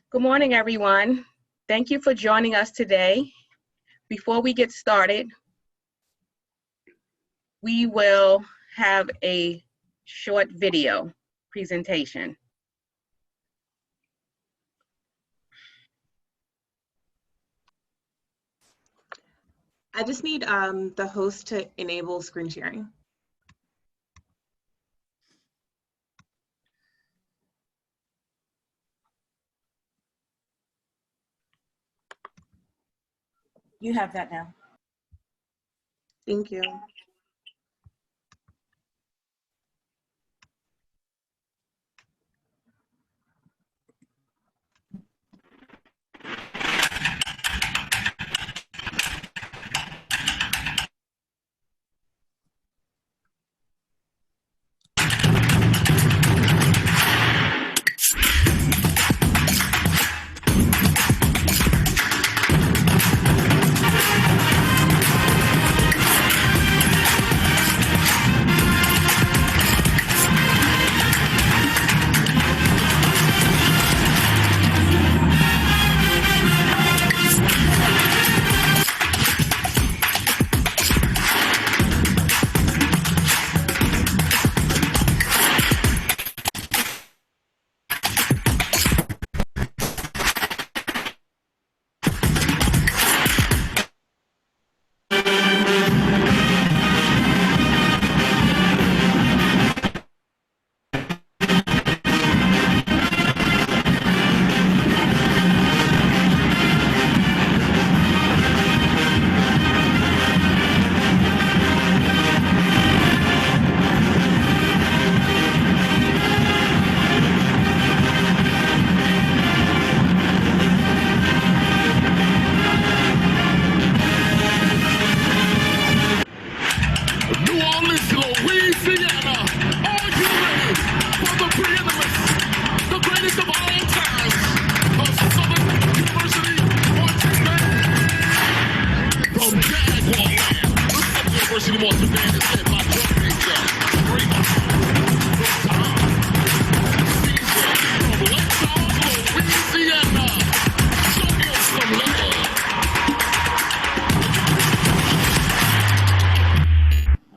Good morning, everyone. Thank you for joining us today. Before we get started, we will have a short video presentation. I just need the host to enable screen sharing. You have that now. Thank you.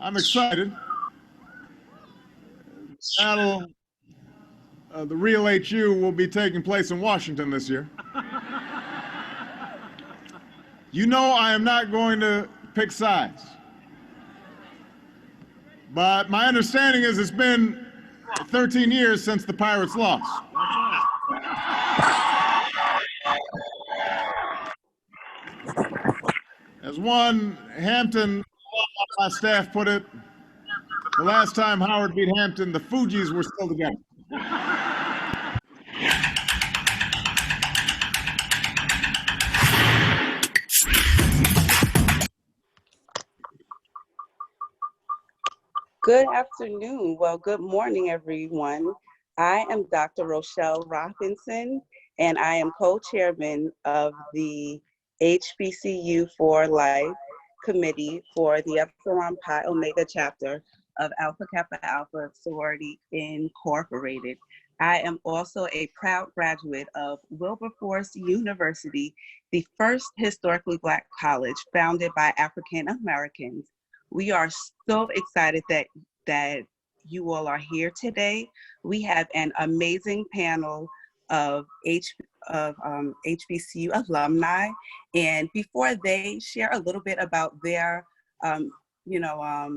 I'm excited. The real HU will be taking place in Washington this year. You know I am not going to pick sides. But my understanding is it's been 13 years since the Pirates lost. As one Hampton on my staff put it, the last time Howard beat Hampton, the Fugees were still together. Good afternoon. Well, good morning, everyone. I am Dr. Rochelle Robinson, and I am co-chairman of the HBCU for Life Committee for the Epsilon Pi Omega chapter of Alpha Kappa Alpha Sorority Incorporated. I am also a proud graduate of Wilberforce University, the first historically Black college founded by African Americans. We are so excited that you all are here today. We have an amazing panel of HBCU alumni, and before they share a little bit about their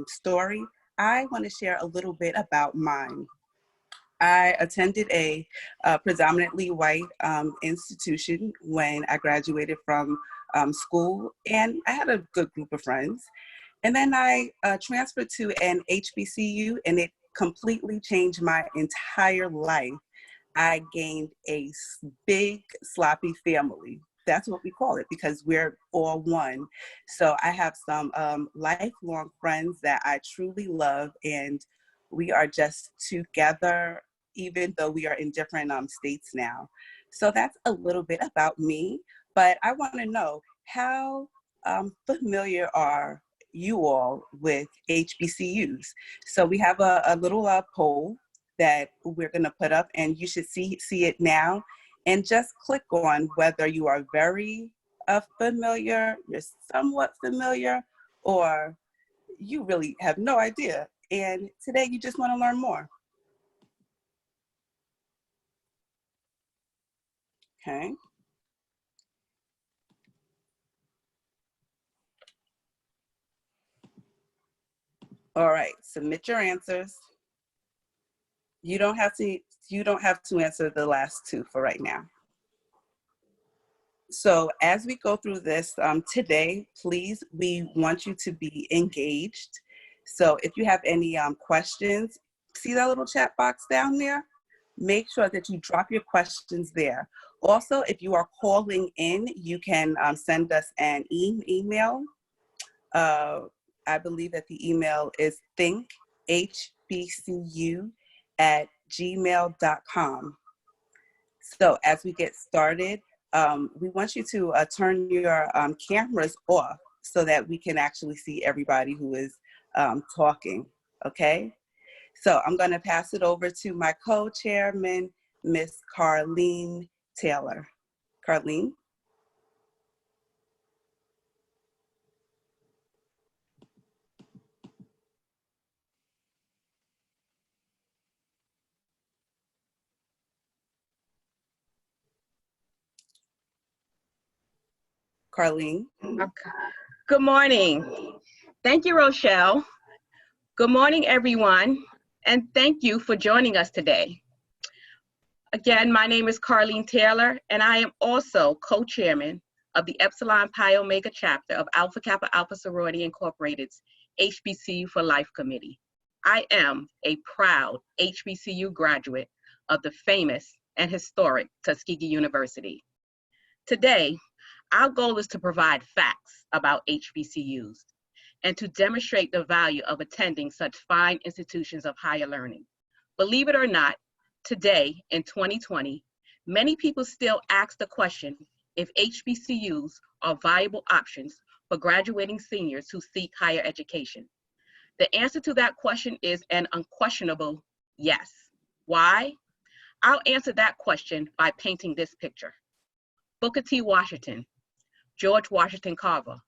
story, I want to share a little bit about mine. I attended a predominantly white institution when I graduated from school, and I had a good group of friends. And then I transferred to an HBCU, and it completely changed my entire life. I gained a big sloppy family. That's what we call it, because we're all one. So I have some lifelong friends that I truly love, and we are just together, even though we are in different states now. So that's a little bit about me, but I want to know, how familiar are you all with HBCUs? So we have a little poll that we're going to put up, and you should see it now. and just click on whether you are very familiar, you're somewhat familiar, or you really have no idea. And today you just want to learn more. Okay. All right, submit your answers. You don't have to answer the last two for right now. So as we go through this today, please, we want you to be engaged. So if you have any questions, see that little chat box down there? Make sure that you drop your questions there. Also, if you are calling in, you can send us an email. I believe that the email is thinkhbcu@gmail.com. So as we get started, we want you to turn your cameras off so that we can actually see everybody who is talking, okay? So I'm gonna pass it over to my co-chairman, Miss Carlene Taylor. Carlene? Carlene? Okay. Good morning. Thank you, Rochelle. Good morning, everyone, and thank you for joining us today. Again, my name is Carlene Taylor, and I am also co-chairman of the Epsilon Pi Omega chapter of Alpha Kappa Alpha Sorority Incorporated's HBCU for Life Committee. I am a proud HBCU graduate of the famous and historic Tuskegee University. Today, our goal is to provide facts about HBCUs and to demonstrate the value of attending such fine institutions of higher learning. Believe it or not, today in 2020, many people still ask the question if HBCUs are viable options for graduating seniors who seek higher education. The answer to that question is an unquestionable yes. Why? I'll answer that question by painting this picture. Booker T. Washington, George Washington Carver,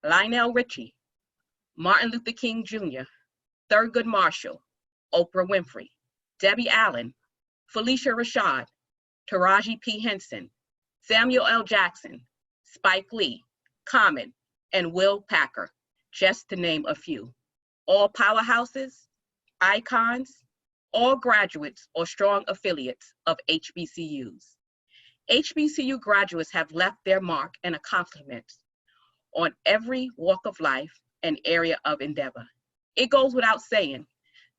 Lionel Richie, Martin Luther King Jr., Thurgood Marshall, Oprah Winfrey, Debbie Allen, Felicia Rashad, Taraji P. Henson, Samuel L. Jackson, Spike Lee, Common, and Will Packer, just to name a few. All powerhouses, icons, all graduates or strong affiliates of HBCUs. HBCU graduates have left their mark and accomplishments on every walk of life and area of endeavor. It goes without saying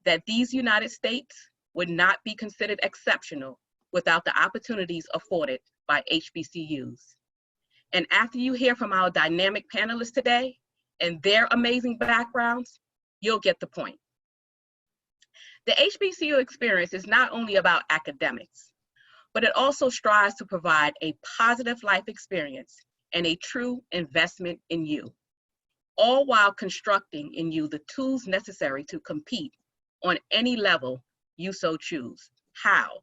that these United States would not be considered exceptional without the opportunities afforded by HBCUs. And after you hear from our dynamic panelists today and their amazing backgrounds, you'll get the point. The HBCU experience is not only about academics, but it also strives to provide a positive life experience and a true investment in you, all while constructing in you the tools necessary to compete on any level you so choose. How?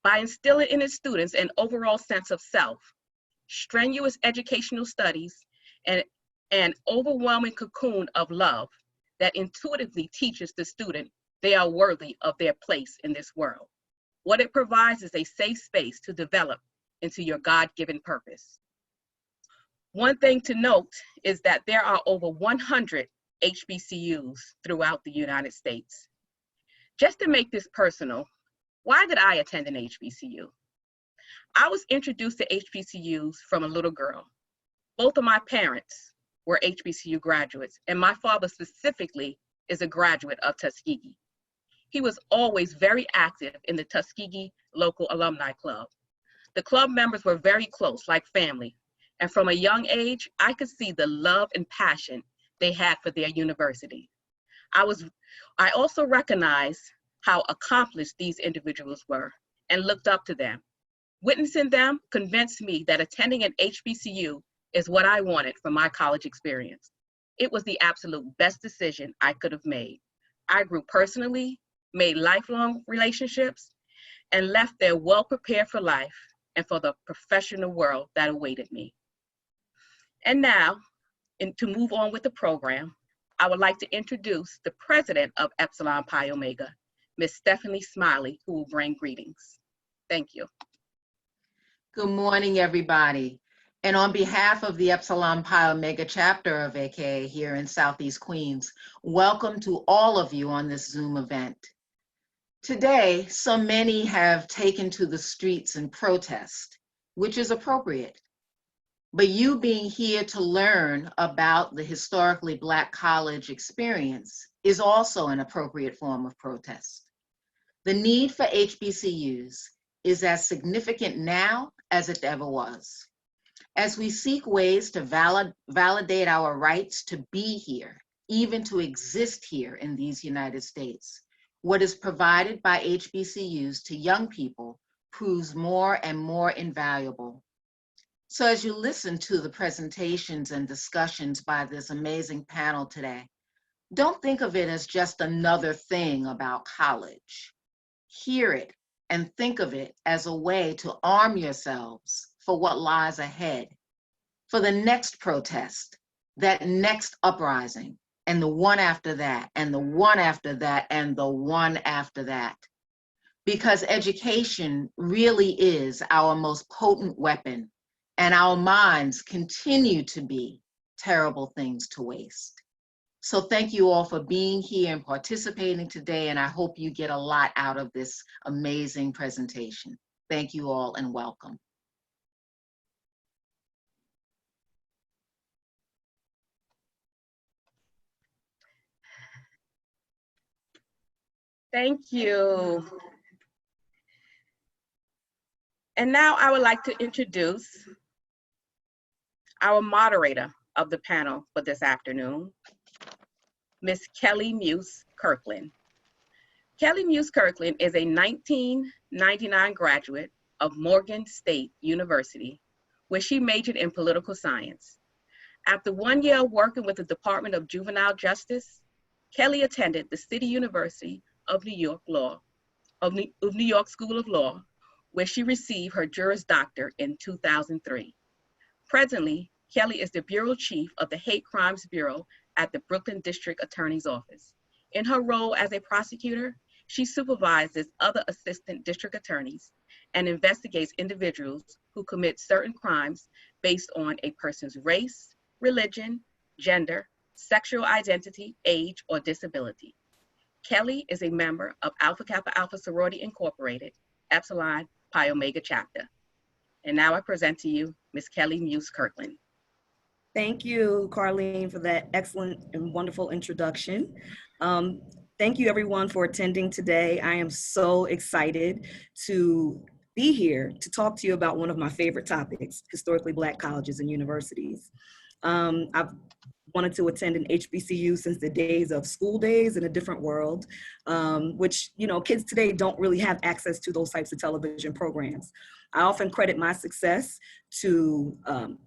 By instilling in its students an overall sense of self, strenuous educational studies, and an overwhelming cocoon of love that intuitively teaches the student they are worthy of their place in this world. What it provides is a safe space to develop into your God-given purpose. One thing to note is that there are over 100 HBCUs throughout the United States. Just to make this personal, why did I attend an HBCU? I was introduced to HBCUs from a little girl. Both of my parents were HBCU graduates, and my father specifically is a graduate of Tuskegee. He was always very active in the Tuskegee local alumni club. The club members were very close, like family, and from a young age, I could see the love and passion they had for their university. I also recognized how accomplished these individuals were and looked up to them. Witnessing them convinced me that attending an HBCU is what I wanted from my college experience. It was the absolute best decision I could have made. I grew personally, made lifelong relationships, and left there well prepared for life and for the professional world that awaited me. And now, to move on with the program, I would like to introduce the president of Epsilon Pi Omega, Ms. Stephanie Smiley, who will bring greetings. Thank you. Good morning, everybody. And on behalf of the Epsilon Pi Omega chapter of AKA here in Southeast Queens, welcome to all of you on this Zoom event. Today, so many have taken to the streets in protest, which is appropriate. But you being here to learn about the historically Black college experience is also an appropriate form of protest. The need for HBCUs is as significant now as it ever was. As we seek ways to validate our rights to be here, even to exist here in these United States, what is provided by HBCUs to young people proves more and more invaluable. So as you listen to the presentations and discussions by this amazing panel today, don't think of it as just another thing about college. Hear it and think of it as a way to arm yourselves for what lies ahead, for the next protest, that next uprising, and the one after that, and the one after that, and the one after that. Because education really is our most potent weapon, and our minds continue to be terrible things to waste. So thank you all for being here and participating today, and I hope you get a lot out of this amazing presentation. Thank you all and welcome. Thank you. And now I would like to introduce our moderator of the panel for this afternoon, Ms. Kelly Muse Kirkland. Kelly Muse Kirkland is a 1999 graduate of Morgan State University, where she majored in political science. After 1 year of working with the Department of Juvenile Justice, Kelly attended the City University of New York New York School of Law, where she received her Juris Doctor in 2003. Presently, Kelly is the Bureau Chief of the Hate Crimes Bureau at the Brooklyn District Attorney's Office. In her role as a prosecutor, she supervises other assistant district attorneys and investigates individuals who commit certain crimes based on a person's race, religion, gender, sexual identity, age, or disability. Kelly is a member of Alpha Kappa Alpha Sorority Incorporated, Epsilon Pi Omega chapter. And now I present to you Ms. Kelly Muse Kirkland. Thank you, Carlene, for that excellent and wonderful introduction. Thank you, everyone, for attending today. I am so excited to be here to talk to you about one of my favorite topics, historically Black colleges and universities. I've wanted to attend an HBCU since the days of school days in a different world, which, you know, kids today don't really have access to those types of television programs. I often credit my success to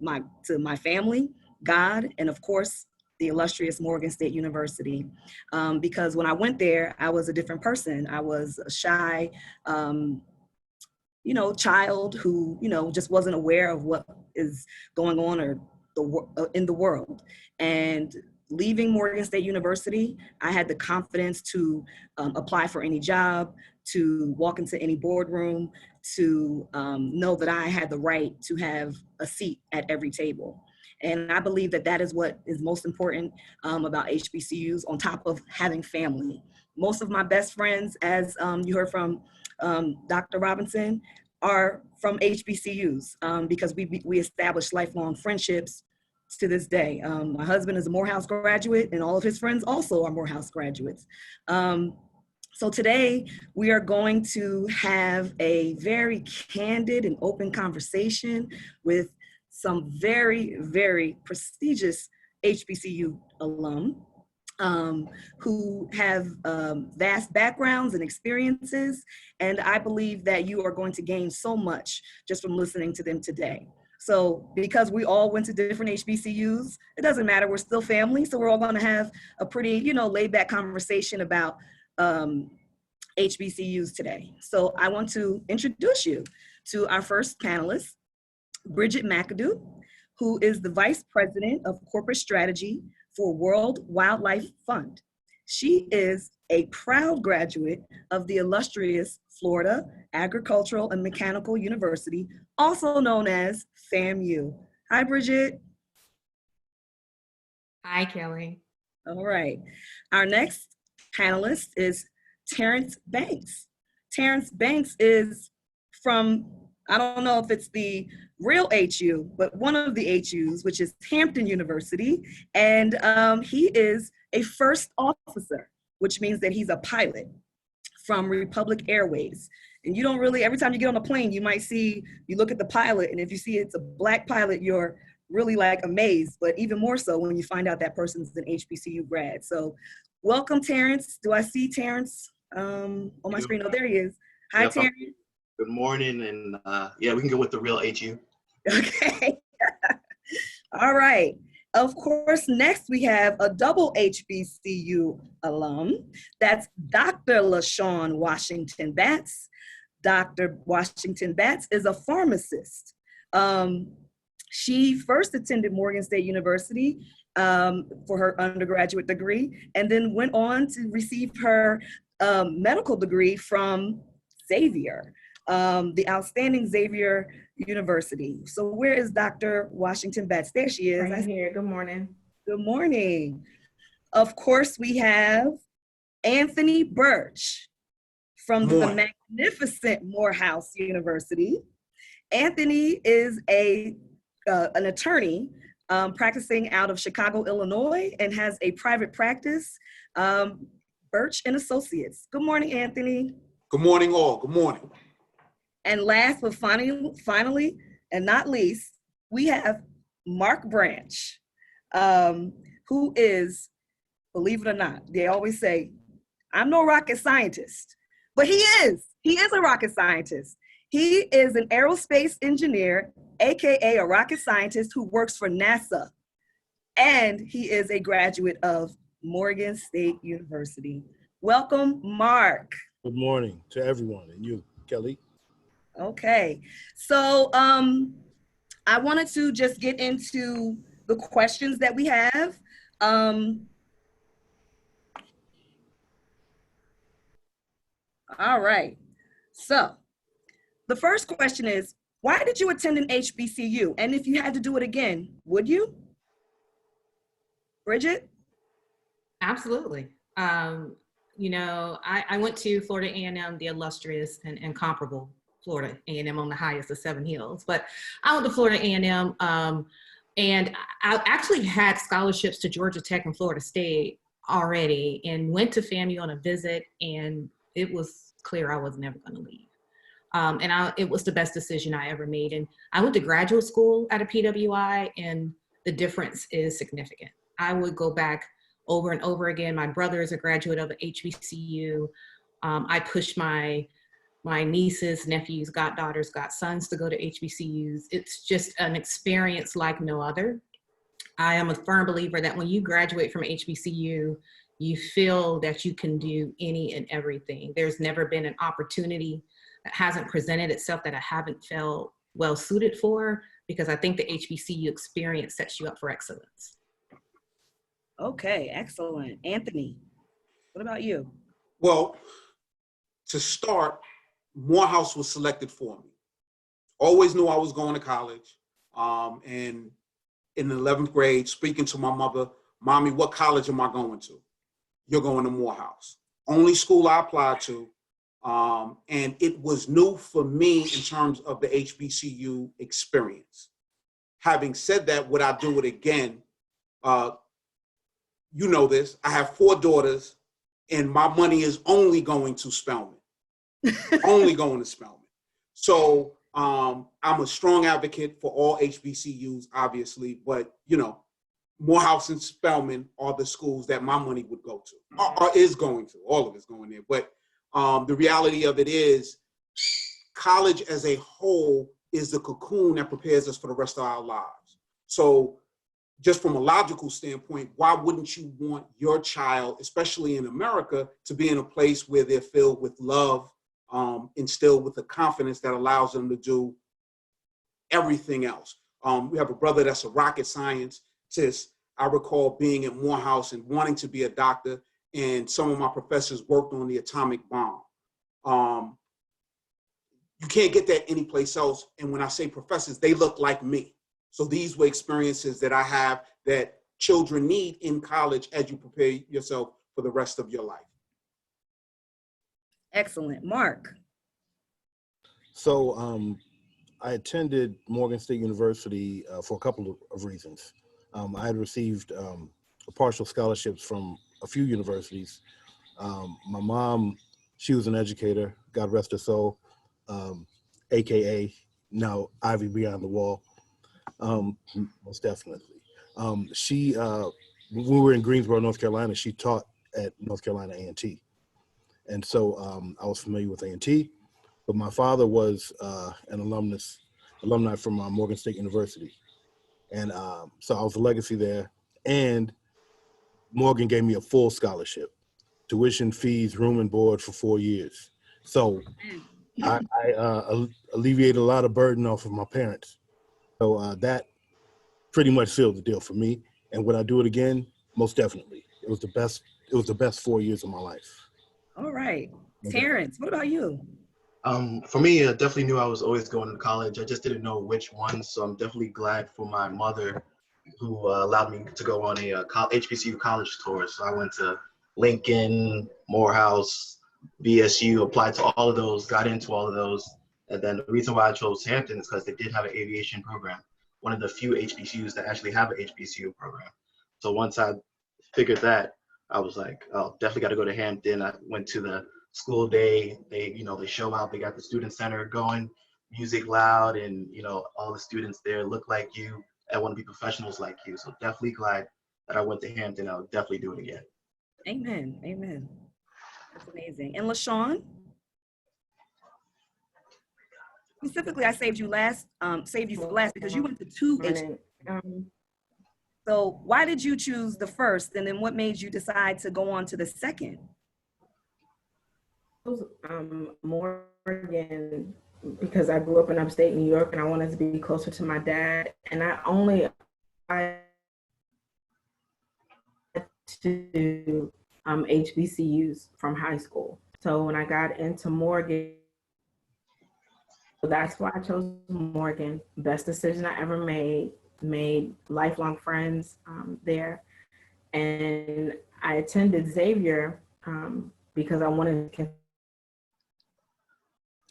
my family, God, and of course, the illustrious Morgan State University, because when I went there, I was a different person. I was a shy, child who, just wasn't aware of what is going on or in the world. And leaving Morgan State University, I had the confidence to apply for any job, to walk into any boardroom, to know that I had the right to have a seat at every table. And I believe that that is what is most important about HBCUs, on top of having family. Most of my best friends, as you heard from Dr. Robinson, are from HBCUs because we established lifelong friendships to this day. My husband is a Morehouse graduate, and all of his friends also are Morehouse graduates. So today we are going to have a very candid and open conversation with some very, very prestigious HBCU alum who have vast backgrounds and experiences. And I believe that you are going to gain so much just from listening to them today. So because we all went to different HBCUs, it doesn't matter, we're still family. So we're all gonna have a pretty, laid back conversation about HBCUs today. So I want to introduce you. to our first panelist, Bridget McAdoo, who is the Vice President of Corporate Strategy for World Wildlife Fund. She is a proud graduate of the illustrious Florida Agricultural and Mechanical University, also known as FAMU. Hi, Bridget. Hi, Kelly. All right. Our next panelist is Terrence Banks. Terrence Banks is from, I don't know if it's the real HU, but one of the HUs, which is Hampton University. And he is a first officer, which means that he's a pilot from Republic Airways. And you don't really, every time you get on a plane, you might see, you look at the pilot, and if you see it's a Black pilot, you're really like amazed, but even more so when you find out that person's an HBCU grad. So welcome, Terrence. Do I see Terrence on my screen? Oh, there he is. Hi, Terrence. Good morning, and yeah, we can go with the real HU. Okay. All right. Of course, next we have a double HBCU alum. That's Dr. LaShawn Washington Batts. Dr. Washington Batts is a pharmacist. She first attended Morgan State University for her undergraduate degree, and then went on to receive her medical degree from Xavier, the outstanding Xavier University. So where is Dr. Washington Batts? There she is. Right here. Good morning. Good morning. Of course, we have Anthony Birch from the magnificent Morehouse University. Anthony is an attorney practicing out of Chicago, Illinois, and has a private practice, Birch and Associates. Good morning, Anthony. Good morning, all. Good morning. And last but finally, and not least, we have Mark Branch, who is, believe it or not, they always say, I'm no rocket scientist, but he is a rocket scientist. He is an aerospace engineer, AKA a rocket scientist who works for NASA. And he is a graduate of Morgan State University. Welcome, Mark. Good morning to everyone, and you, Kelly. Okay, so I wanted to just get into the questions that we have. All right, so the first question is, why did you attend an HBCU? And if you had to do it again, would you? Bridget? Absolutely. You know, I went to Florida A&M, the illustrious and incomparable Florida A&M on the highest of 7 hills. But I went to Florida A&M, and I actually had scholarships to Georgia Tech and Florida State already, and went to FAMU on a visit, and it was clear I was never going to leave. It was the best decision I ever made. And I went to graduate school at a PWI, and the difference is significant. I would go back over and over again. My brother is a graduate of an HBCU. I pushed my nieces, nephews, goddaughters, godsons to go to HBCUs. It's just an experience like no other. I am a firm believer that when you graduate from HBCU, you feel that you can do any and everything. There's never been an opportunity that hasn't presented itself that I haven't felt well suited for, because I think the HBCU experience sets you up for excellence. Okay, excellent. Anthony, what about you? Well, to start, Morehouse was selected for me. Always knew I was going to college. And in the 11th grade, speaking to my mother, Mommy, what college am I going to? You're going to Morehouse. Only school I applied to. And it was new for me in terms of the HBCU experience. Having said that, would I do it again? You know this, I have 4 daughters, and my money is only going to Spelman. Only going to Spelman. So I'm a strong advocate for all HBCUs, obviously, but you know, Morehouse and Spelman are the schools that my money would go to, or is going to. All of it's going there. But the reality of it is, college as a whole is the cocoon that prepares us for the rest of our lives. So just from a logical standpoint, why wouldn't you want your child, especially in America, to be in a place where they're filled with love, instilled with the confidence that allows them to do everything else. We have a brother that's a rocket scientist. I recall being at Morehouse and wanting to be a doctor, and some of my professors worked on the atomic bomb. You can't get that anyplace else. And when I say professors, they look like me. So these were experiences that I have that children need in college as you prepare yourself for the rest of your life. Excellent. Mark. So I attended Morgan State University for a couple of reasons. I had received partial scholarships from a few universities. My mom, she was an educator, God rest her soul, AKA now Ivy Beyond the Wall, most definitely. When we were in Greensboro, North Carolina, she taught at North Carolina A&T. And so I was familiar with A&T, but my father was an alumni from Morgan State University. And so I was a legacy there. And Morgan gave me a full scholarship, tuition, fees, room and board for 4 years. So I alleviated a lot of burden off of my parents. So that pretty much sealed the deal for me. And would I do it again? Most definitely. It was the best 4 years of my life. All right. Terrence, what about you? For me, I definitely knew I was always going to college. I just didn't know which one. So I'm definitely glad for my mother who allowed me to go on a HBCU college tour. So I went to Lincoln, Morehouse, VSU, applied to all of those, got into all of those. And then the reason why I chose Hampton is because they did have an aviation program, one of the few HBCUs that actually have an HBCU program. So once I figured that, I was like, oh, definitely got to go to Hampton. I went to the school day. They show out. They got the student center going, music loud, and all the students there look like you and want to be professionals like you. So definitely glad that I went to Hampton. I'll definitely do it again. Amen. Amen. That's amazing. And LaShawn? Specifically, I saved you for last because you went to two HBCUs. So why did you choose the first, and then what made you decide to go on to the second? Morgan, because I grew up in upstate New York and I wanted to be closer to my dad, and I to HBCUs from high school. So when I got into Morgan, that's why I chose Morgan. Best decision I ever made lifelong friends there. And I attended Xavier because I wanted to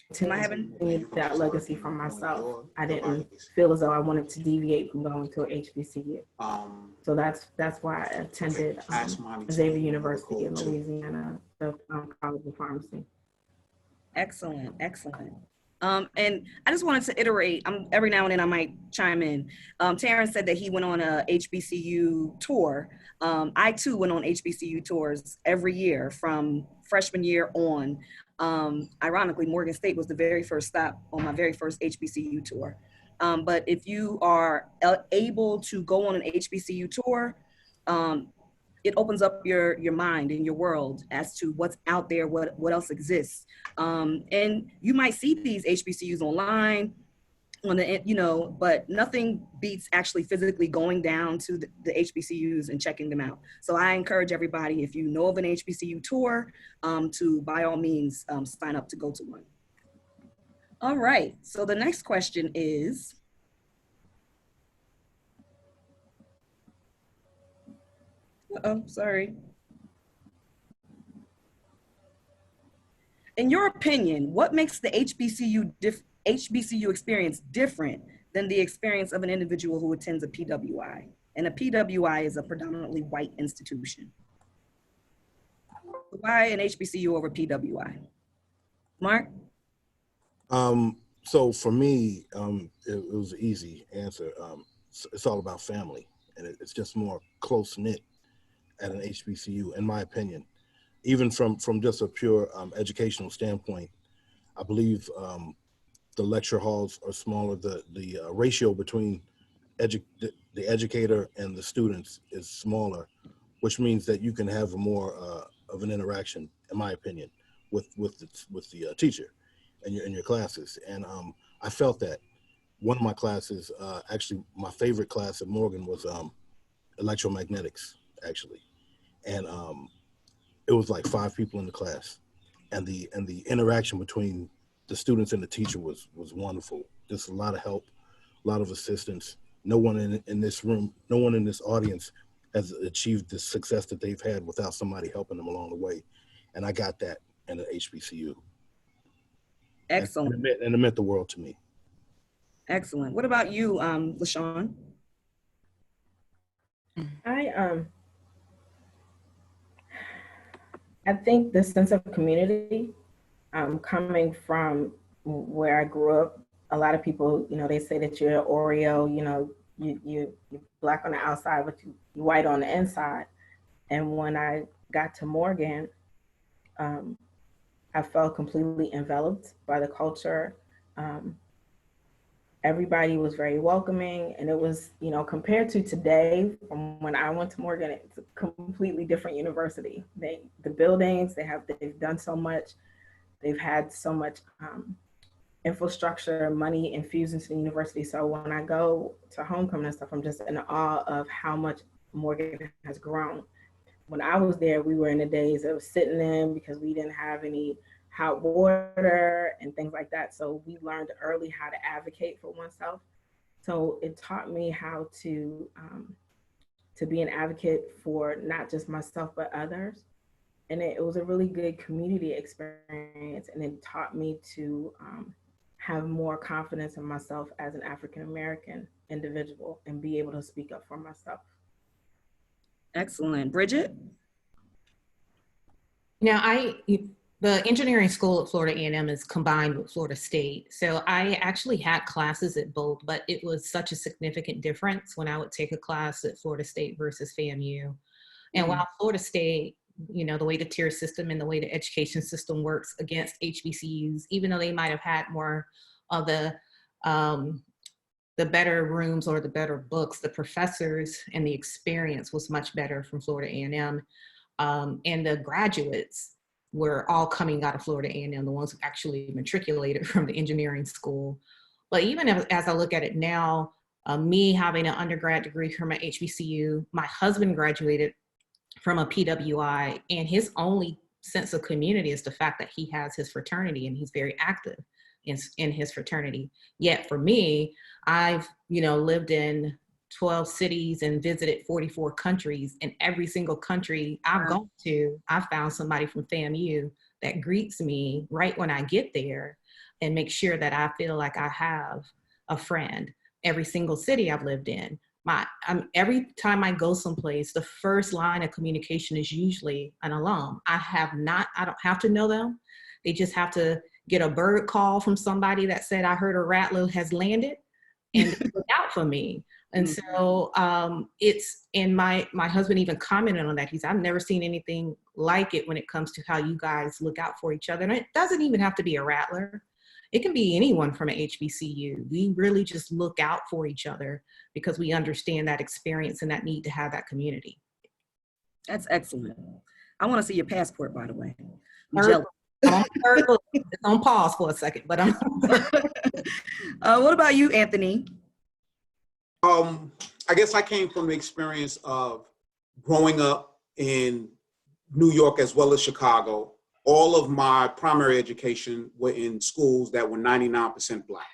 continue that legacy for myself. I didn't feel as though I wanted to deviate from going to an HBCU. So that's why I attended Xavier University in Louisiana, the College of Pharmacy. Excellent, excellent. And I just wanted to iterate, every now and then I might chime in. Terrence said that he went on a HBCU tour. I too went on HBCU tours every year from freshman year on. Ironically, Morgan State was the very first stop on my very first HBCU tour. But if you are able to go on an HBCU tour, it opens up your mind and your world as to what's out there, what else exists. And you might see these HBCUs online, but nothing beats actually physically going down to the HBCUs and checking them out. So I encourage everybody, if you know of an HBCU tour, to by all means sign up to go to one. All right, so the next question is, sorry. In your opinion, what makes the HBCU experience different than the experience of an individual who attends a PWI? And a PWI is a predominantly white institution. Why an HBCU over PWI? Mark? So for me, it was an easy answer. It's all about family, and it's just more close-knit at an HBCU, in my opinion. Even from just a pure educational standpoint, I believe the lecture halls are smaller. The ratio between the educator and the students is smaller, which means that you can have more of an interaction, in my opinion, with the teacher in your classes. And I felt that one of my classes, actually my favorite class at Morgan was electromagnetics, actually. And it was like 5 people in the class, and the interaction between the students and the teacher was wonderful. Just a lot of help, a lot of assistance. No one in this room, no one in this audience has achieved the success that they've had without somebody helping them along the way. And I got that in the HBCU. Excellent. And it meant the world to me. Excellent. What about you, LaShawn? I think the sense of community, coming from where I grew up, a lot of people, they say that you're an Oreo, you're black on the outside, but you're white on the inside. And when I got to Morgan, I felt completely enveloped by the culture. Everybody was very welcoming, and it was, compared to today, from when I went to Morgan, it's a completely different university. The buildings, they've done so much. They've had so much infrastructure, money infused into the university. So when I go to homecoming and stuff, I'm just in awe of how much Morgan has grown. When I was there, we were in the days of sitting in because we didn't have any hot water and things like that. So we learned early how to advocate for oneself. So it taught me how to be an advocate for not just myself, but others. And it was a really good community experience. And it taught me to have more confidence in myself as an African-American individual and be able to speak up for myself. Excellent. Bridget? The engineering school at Florida A&M is combined with Florida State. So I actually had classes at both, but it was such a significant difference when I would take a class at Florida State versus FAMU. And while Florida State, the way the tier system and the way the education system works against HBCUs, even though they might have had more of the better rooms or the better books, the professors and the experience was much better from Florida A&M. And the graduates were all coming out of Florida A&M, the ones who actually matriculated from the engineering school. But even as I look at it now, me having an undergrad degree from an HBCU, my husband graduated from a PWI, and his only sense of community is the fact that he has his fraternity and he's very active in his fraternity. Yet for me, I've lived in 12 cities and visited 44 countries. In every single country I've gone to, I found somebody from FAMU that greets me right when I get there and makes sure that I feel like I have a friend. Every single city I've lived in, every time I go someplace, the first line of communication is usually an alum. I don't have to know them. They just have to get a bird call from somebody that said, I heard a rattler has landed, and look out for me. And so and my husband even commented on that. He said, I've never seen anything like it when it comes to how you guys look out for each other. And it doesn't even have to be a rattler. It can be anyone from an HBCU. We really just look out for each other because we understand that experience and that need to have that community. That's excellent. I want to see your passport, by the way. I'm on third book. It's on pause for a second, but I'm what about you, Anthony? I guess I came from the experience of growing up in New York as well as Chicago. All of my primary education were in schools that were 99% Black.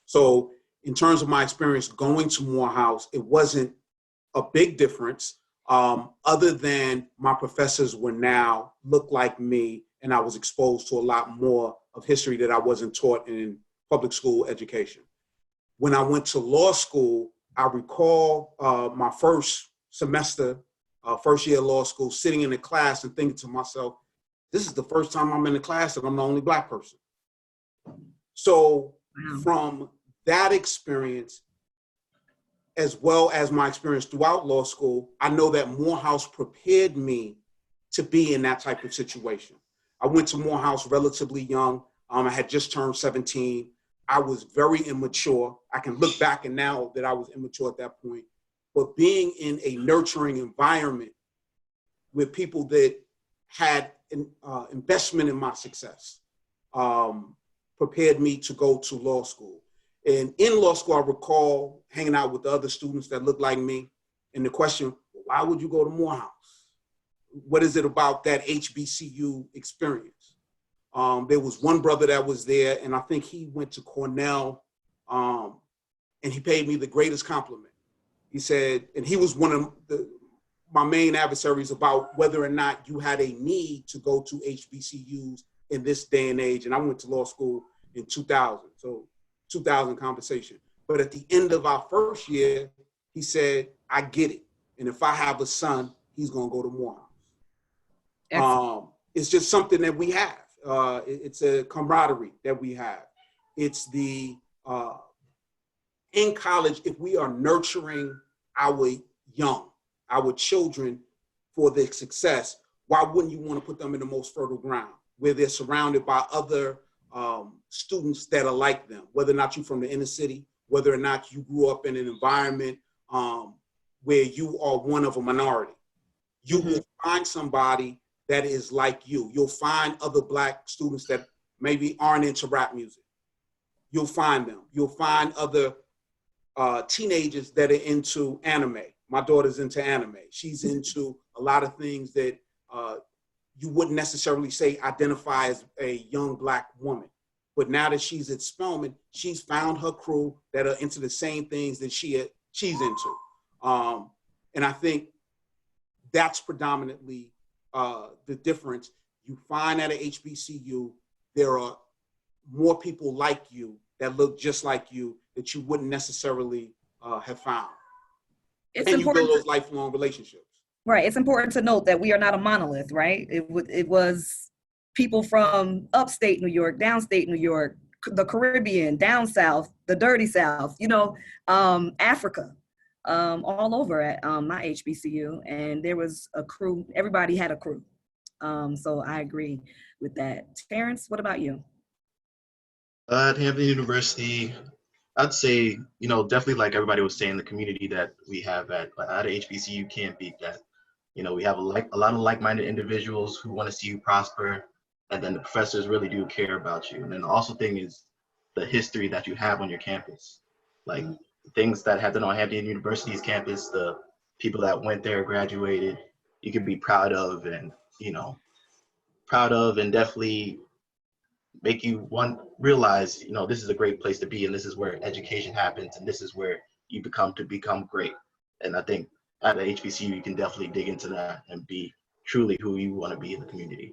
So in terms of my experience going to Morehouse, it wasn't a big difference other than my professors looked like me, and I was exposed to a lot more of history that I wasn't taught in public school education. When I went to law school, I recall my first semester, first year of law school, sitting in a class and thinking to myself, this is the first time I'm in a class and I'm the only Black person. So from that experience, as well as my experience throughout law school, I know that Morehouse prepared me to be in that type of situation. I went to Morehouse relatively young. I had just turned 17. I was very immature. I can look back and now that I was immature at that point, but being in a nurturing environment with people that had investment in my success prepared me to go to law school. And in law school, I recall hanging out with the other students that looked like me, and the question, why would you go to Morehouse? What is it about that HBCU experience? There was one brother that was there, and I think he went to Cornell, and he paid me the greatest compliment. He said, and he was one of my main adversaries about whether or not you had a need to go to HBCUs in this day and age. And I went to law school in 2000, so 2000 conversation. But at the end of our first year, he said, I get it. And if I have a son, he's gonna go to Morehouse. It's just something that we have. It's a camaraderie that we have. It's the, in college, if we are nurturing our young, our children for their success, why wouldn't you want to put them in the most fertile ground where they're surrounded by other students that are like them, whether or not you're from the inner city, whether or not you grew up in an environment where you are one of a minority. You will find somebody that is like you. You'll find other Black students that maybe aren't into rap music. You'll find them. You'll find other teenagers that are into anime. My daughter's into anime. She's into a lot of things that you wouldn't necessarily say identify as a young Black woman. But now that she's at Spelman, she's found her crew that are into the same things that she's into. And I think that's predominantly the difference. You find at a HBCU, there are more people like you that look just like you that you wouldn't necessarily have found. It's and you important build those lifelong relationships. Right. It's important to note that we are not a monolith, right? It was people from upstate New York, downstate New York, the Caribbean, down south, the dirty south, Africa, all over at my HBCU. And there was a crew, everybody had a crew. So I agree with that. Terrence, what about you? At Hampton University, I'd say, definitely like everybody was saying, the community that we have at a HBCU can't beat that. We have a lot of like-minded individuals who want to see you prosper, and then the professors really do care about you. And then the also thing is the history that you have on your campus, like things that happen on Hampton University's campus, the people that went there, graduated, you can be proud of, and definitely make you realize, this is a great place to be, and this is where education happens, and this is where you become great. And I think at the HBCU, you can definitely dig into that and be truly who you want to be in the community.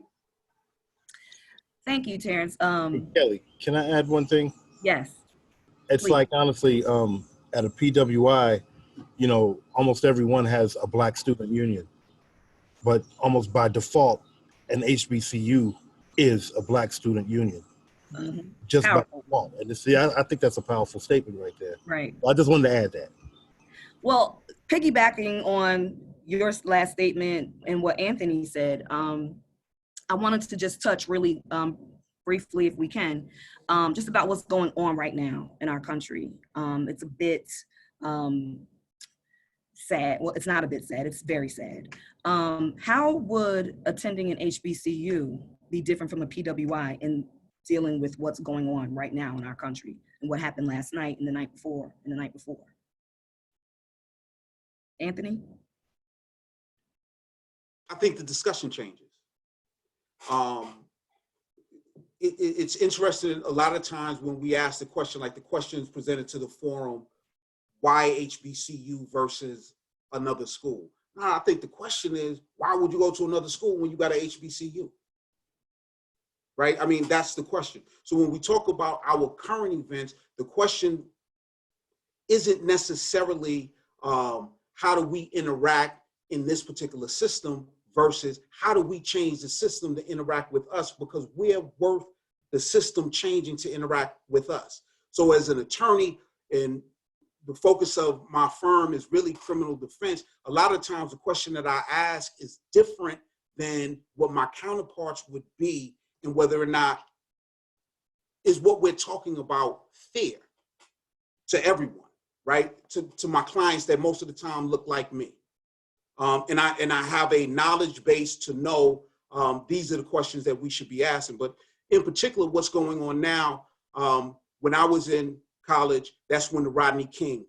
Thank you, Terrence. Kelly, can I add one thing? Yes. It's Please. like, honestly, at a PWI, almost everyone has a Black student union, but almost by default, an HBCU is a Black student union. Just powerful. By default. And see, I think that's a powerful statement right there. Right. I just wanted to add that. Well, piggybacking on your last statement and what Anthony said, I wanted to just touch really briefly, if we can, just about what's going on right now in our country. It's a bit sad. Well, it's not a bit sad, it's very sad. How would attending an HBCU be different from a PWI in dealing with what's going on right now in our country and what happened last night and the night before and the night before? Anthony? I think the discussion changes. It's interesting a lot of times when we ask the question, like the questions presented to the forum, why HBCU versus another school? No, I think the question is, why would you go to another school when you got an HBCU? Right? I mean, that's the question. So when we talk about our current events, the question isn't necessarily how do we interact in this particular system versus how do we change the system to interact with us, because we're worth the system changing to interact with us. So as an attorney, and the focus of my firm is really criminal defense, a lot of times the question that I ask is different than what my counterparts would be, and whether or not is what we're talking about fair to everyone, right? To my clients that most of the time look like me. And I have a knowledge base to know these are the questions that we should be asking. But in particular, what's going on now, when I was in college, that's when the Rodney King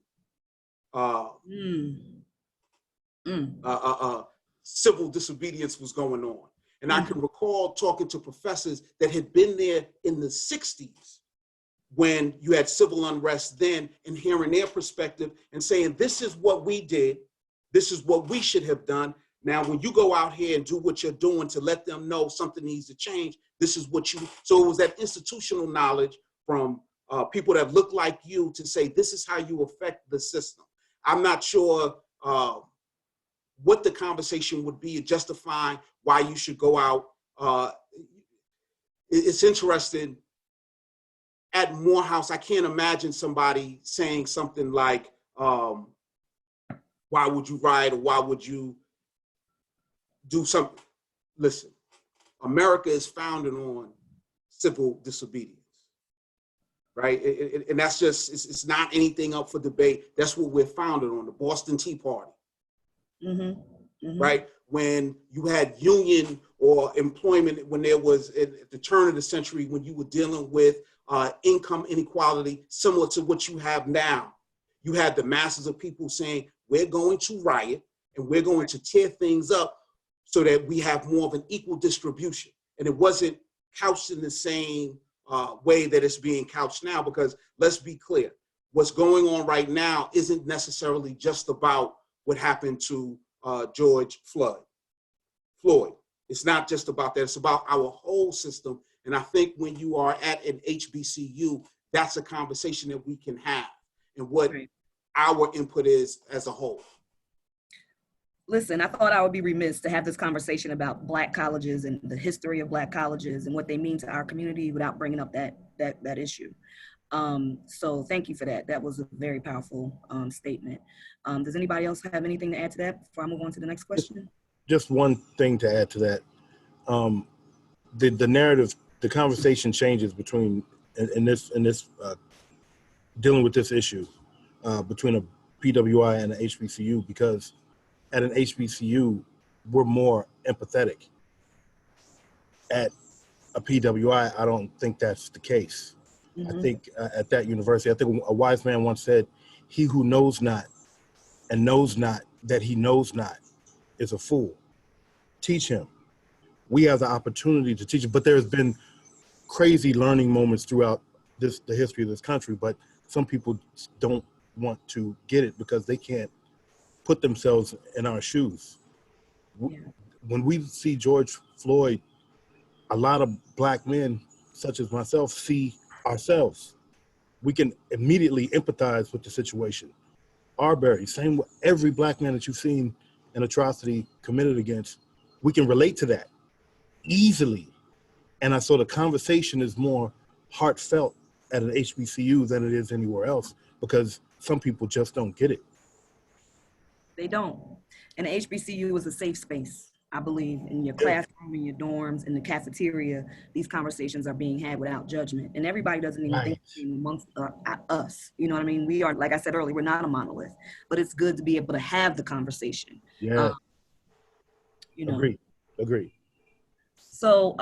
civil disobedience was going on. And I can recall talking to professors that had been there in the 60s when you had civil unrest then, and hearing their perspective and saying, this is what we did, this is what we should have done. Now, when you go out here and do what you're doing to let them know something needs to change, this is what you, so it was that institutional knowledge from people that look like you to say, this is how you affect the system. I'm not sure what the conversation would be justifying why you should go out. It's interesting. At Morehouse, I can't imagine somebody saying something like, why would you riot, or why would you do something? Listen, America is founded on civil disobedience, right? And that's just, it's not anything up for debate. That's what we're founded on, the Boston Tea Party. Right? When you had union or employment, when there was at the turn of the century, when you were dealing with income inequality, similar to what you have now, you had the masses of people saying, we're going to riot and we're going to tear things up so that we have more of an equal distribution. And it wasn't couched in the same way that it's being couched now, because let's be clear, what's going on right now isn't necessarily just about what happened to George Floyd. It's not just about that, it's about our whole system. And I think when you are at an HBCU, that's a conversation that we can have and what our input is as a whole. Listen, I thought I would be remiss to have this conversation about Black colleges and the history of Black colleges and what they mean to our community without bringing up that issue. So thank you for that. That was a very powerful statement. Does anybody else have anything to add to that before I move on to the next question? Just one thing to add to that. The narrative, the conversation changes between in this dealing with this issue between a PWI and an HBCU, because at an HBCU, we're more empathetic. At a PWI, I don't think that's the case. I think at that university, I think a wise man once said, he who knows not and knows not that he knows not is a fool. Teach him. We have the opportunity to teach him, but there's been crazy learning moments throughout the history of this country, but some people don't want to get it because they can't put themselves in our shoes. Yeah. When we see George Floyd, a lot of Black men, such as myself, see ourselves. We can immediately empathize with the situation. Arbery, same with every Black man that you've seen an atrocity committed against, we can relate to that easily. And so the conversation is more heartfelt at an HBCU than it is anywhere else, because some people just don't get it. They don't. And the HBCU is a safe space. I believe in your classroom, in your dorms, in the cafeteria, these conversations are being had without judgment. And everybody doesn't even think amongst us. You know what I mean? We are, like I said earlier, we're not a monolith, but it's good to be able to have the conversation. Yeah. You know. Agreed. So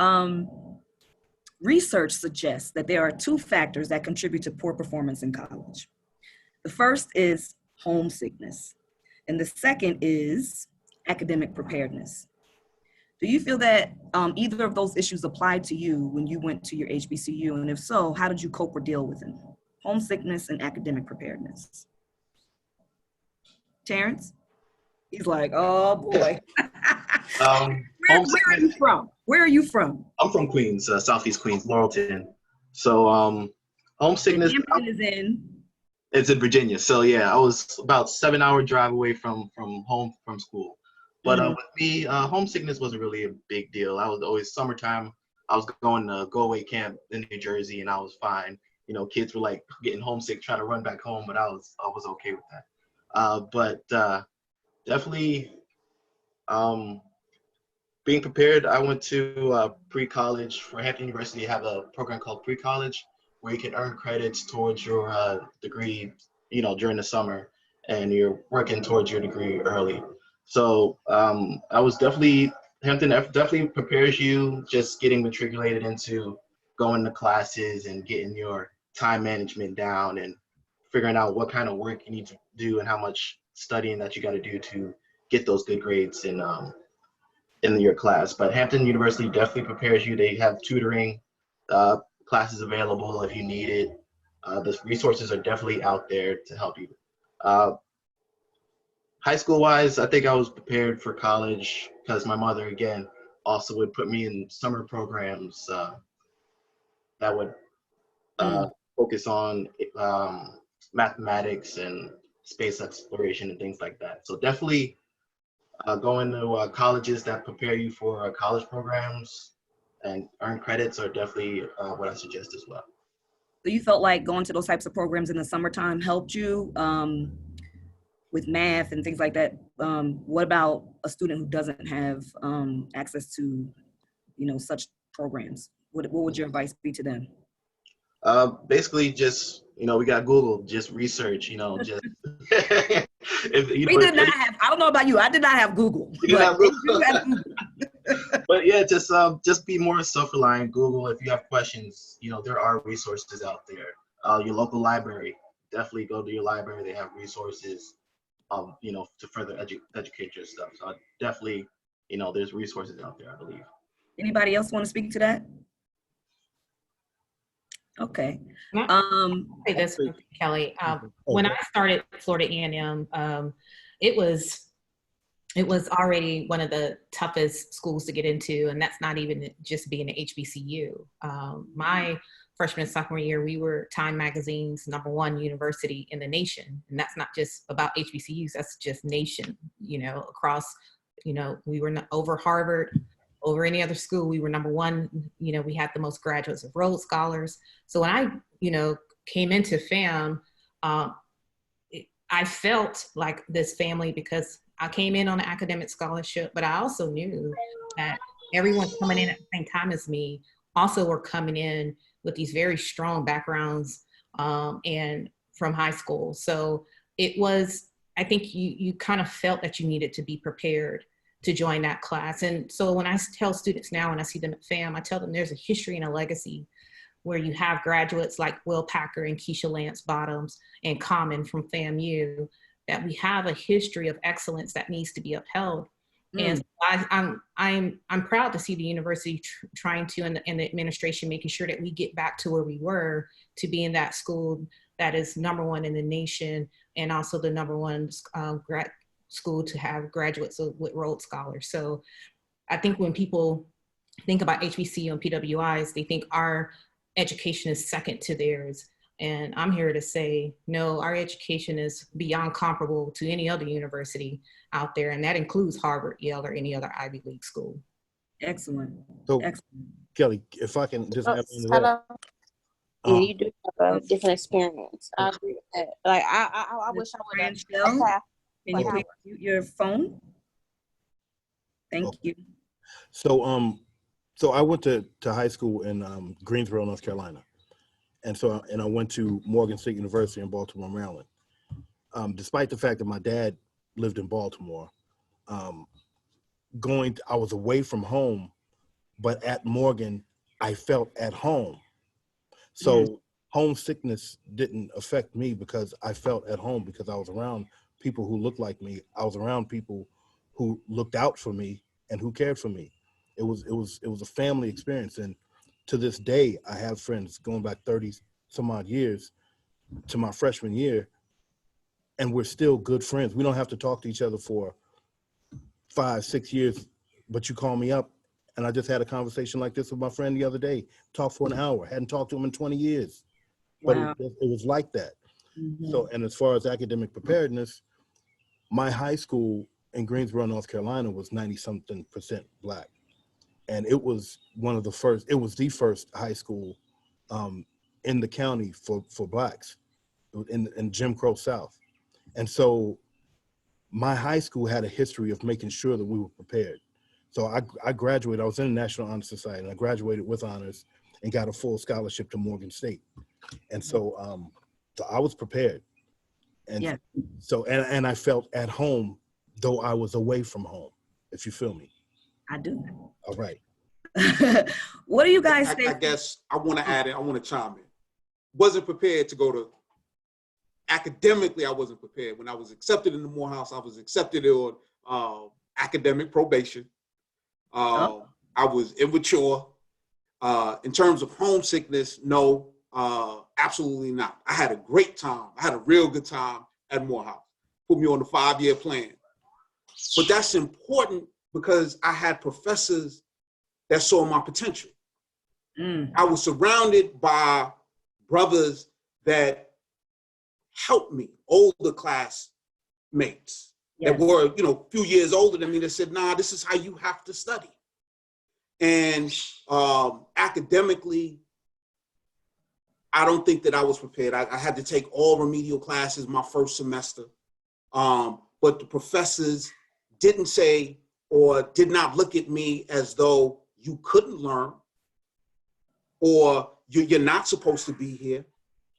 research suggests that there are two factors that contribute to poor performance in college. The first is homesickness, and the second is academic preparedness. Do you feel that either of those issues applied to you when you went to your HBCU? And if so, how did you cope or deal with them? Homesickness and academic preparedness. Terrence? He's like, oh boy. Where are you from? Where are you from? I'm from Queens, Southeast Queens, Laurelton. So homesickness. Is in? It's in Virginia. So yeah, I was about 7-hour drive away from home, from school. But with me, homesickness wasn't really a big deal. I was always summertime. I was going to go-away camp in New Jersey, and I was fine. You know, kids were like getting homesick, trying to run back home, but I was okay with that. But definitely being prepared. I went to pre-college for Hampton University. Have a program called pre-college, where you can earn credits towards your degree, you know, during the summer, and you're working towards your degree early. So I was definitely Hampton definitely prepares you just getting matriculated into going to classes and getting your time management down and figuring out what kind of work you need to do and how much studying that you got to do to get those good grades in your class. But Hampton University definitely prepares you. They have tutoring classes available if you need it. The resources are definitely out there to help you. High school wise, I think I was prepared for college because my mother, again, also would put me in summer programs that would focus on mathematics and space exploration and things like that. So definitely going to colleges that prepare you for college programs and earn credits are definitely what I suggest as well. So you felt like going to those types of programs in the summertime helped you with math and things like that? What about a student who doesn't have access to, such programs? What would your advice be to them? Basically, just we got Google. Just research. Just We did not have. I don't know about you. I did not have Google. But yeah, just be more self-reliant. Google. If you have questions, there are resources out there. Your local library. Definitely go to your library. They have resources. To further educate yourself. So definitely, there's resources out there, I believe. Anybody else want to speak to that? Okay. Say this, Kelly. When I started Florida A&M, it was already one of the toughest schools to get into, and that's not even just being an HBCU. My freshman and sophomore year, we were Time Magazine's #1 university in the nation. And that's not just about HBCUs, that's just nation, across, we were over Harvard, over any other school, we were #1. We had the most graduates of Rhodes Scholars. So when I, came into FAM, I felt like this family because I came in on an academic scholarship, but I also knew that everyone coming in at the same time as me also were coming in with these very strong backgrounds and from high school. So it was, I think you kind of felt that you needed to be prepared to join that class. And so when I tell students now, when I see them at FAM, I tell them there's a history and a legacy where you have graduates like Will Packer and Keisha Lance Bottoms and Common from FAMU, that we have a history of excellence that needs to be upheld. And I'm proud to see the university trying to, and the administration making sure that we get back to where we were, to be in that school that is #1 in the nation, and also the #1 grad school to have graduates with Rhodes Scholars. So I think when people think about HBCU and PWIs, they think our education is second to theirs. And I'm here to say, no, our education is beyond comparable to any other university out there. And that includes Harvard, Yale, or any other Ivy League school. Excellent. So, excellent. Kelly, if I can just add into hello. that. You do have a different experience. I agree with that. Like, I wish I would have. Can you please mute your phone? Thank you. So, so I went to high school in Greensboro, North Carolina. And I went to Morgan State University in Baltimore, Maryland. Despite the fact that my dad lived in Baltimore, I was away from home, but at Morgan, I felt at home. So homesickness didn't affect me because I felt at home, because I was around people who looked like me. I was around people who looked out for me and who cared for me. It was a family experience. And to this day, I have friends going back 30 some odd years to my freshman year, and we're still good friends. We don't have to talk to each other for 5-6 years, but you call me up, and I just had a conversation like this with my friend the other day, talked for an hour, hadn't talked to him in 20 years, but it was like that. So, and as far as academic preparedness, my high school in Greensboro, North Carolina was 90-something% Black. And it was the first high school in the county for Blacks in Jim Crow South. And so my high school had a history of making sure that we were prepared. So I graduated, I was in the National Honor Society, and I graduated with honors and got a full scholarship to Morgan State. And so, so I was prepared. And so, and I felt at home, though I was away from home, if you feel me. I do. All right. What do you guys think? I guess I want to add it. I want to chime in. Wasn't prepared to go to, academically, I wasn't prepared. When I was accepted in the Morehouse, I was accepted on academic probation. I was immature. In terms of homesickness, no, absolutely not. I had a great time. I had a real good time at Morehouse. Put me on the 5-year plan. But that's important because I had professors that saw my potential. I was surrounded by brothers that helped me, older classmates that were, you know, a few years older than me that said, nah, this is how you have to study. And academically, I don't think that I was prepared. I had to take all remedial classes my first semester. But the professors didn't say or did not look at me as though you couldn't learn or you're not supposed to be here.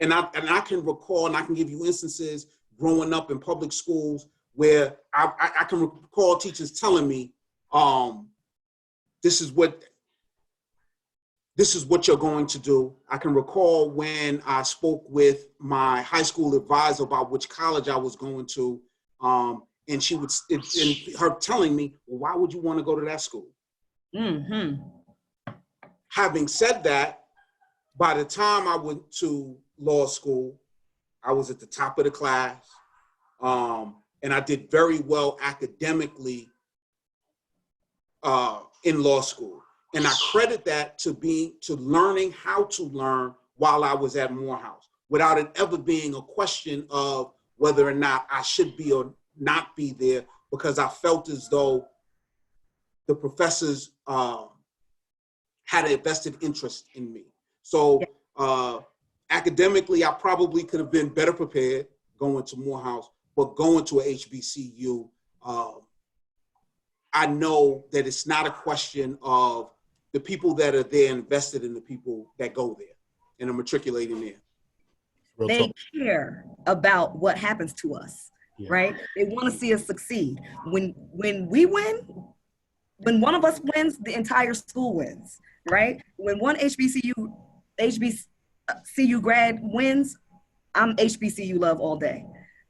And I can recall, and I can give you instances growing up in public schools where I can recall teachers telling me, this is what you're going to do. I can recall when I spoke with my high school advisor about which college I was going to, and she would, and her telling me, well, why would you want to go to that school? Having said that, by the time I went to law school, I was at the top of the class, and I did very well academically in law school. And I credit that to learning how to learn while I was at Morehouse, without it ever being a question of whether or not I should be or not be there, because I felt as though the professors had a vested interest in me. So academically, I probably could have been better prepared going to Morehouse, but going to a HBCU, I know that it's not a question of the people that are there invested in the people that go there and are matriculating there. They care about what happens to us, right? They want to see us succeed. When we win, when one of us wins, the entire school wins, right? When one HBCU grad wins, I'm HBCU love all day.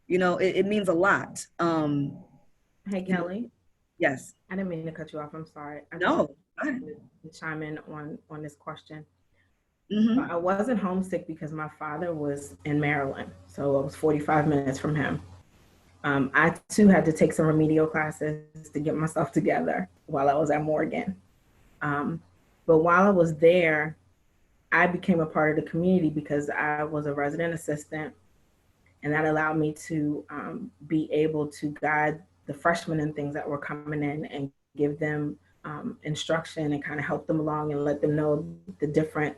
You know, it means a lot. Hey, Kelly. Yes. I didn't mean to cut you off. I'm sorry. No. To chime in on this question. I wasn't homesick because my father was in Maryland, so I was 45 minutes from him. I too had to take some remedial classes to get myself together while I was at Morgan. But while I was there, I became a part of the community because I was a resident assistant, and that allowed me to be able to guide the freshmen and things that were coming in and give them instruction and kind of help them along and let them know the different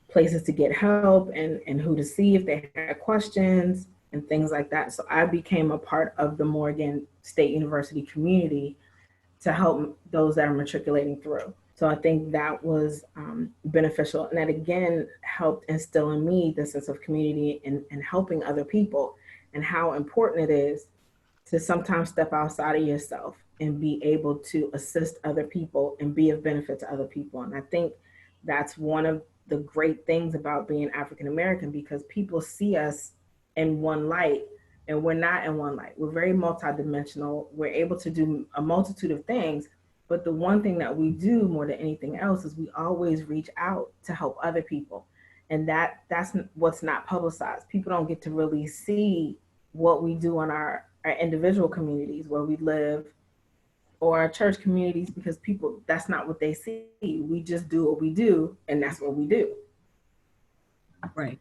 places to get help and who to see if they had questions and things like that. So I became a part of the Morgan State University community to help those that are matriculating through. So I think that was beneficial. And that again helped instill in me the sense of community and helping other people, and how important it is to sometimes step outside of yourself and be able to assist other people and be of benefit to other people. And I think that's one of the great things about being African-American, because people see us in one light and we're not in one light. We're very multidimensional. We're able to do a multitude of things, but the one thing that we do more than anything else is we always reach out to help other people. And that's what's not publicized. People don't get to really see what we do in our individual communities where we live, or our church communities, because people, that's not what they see. We just do what we do, and that's what we do. Right.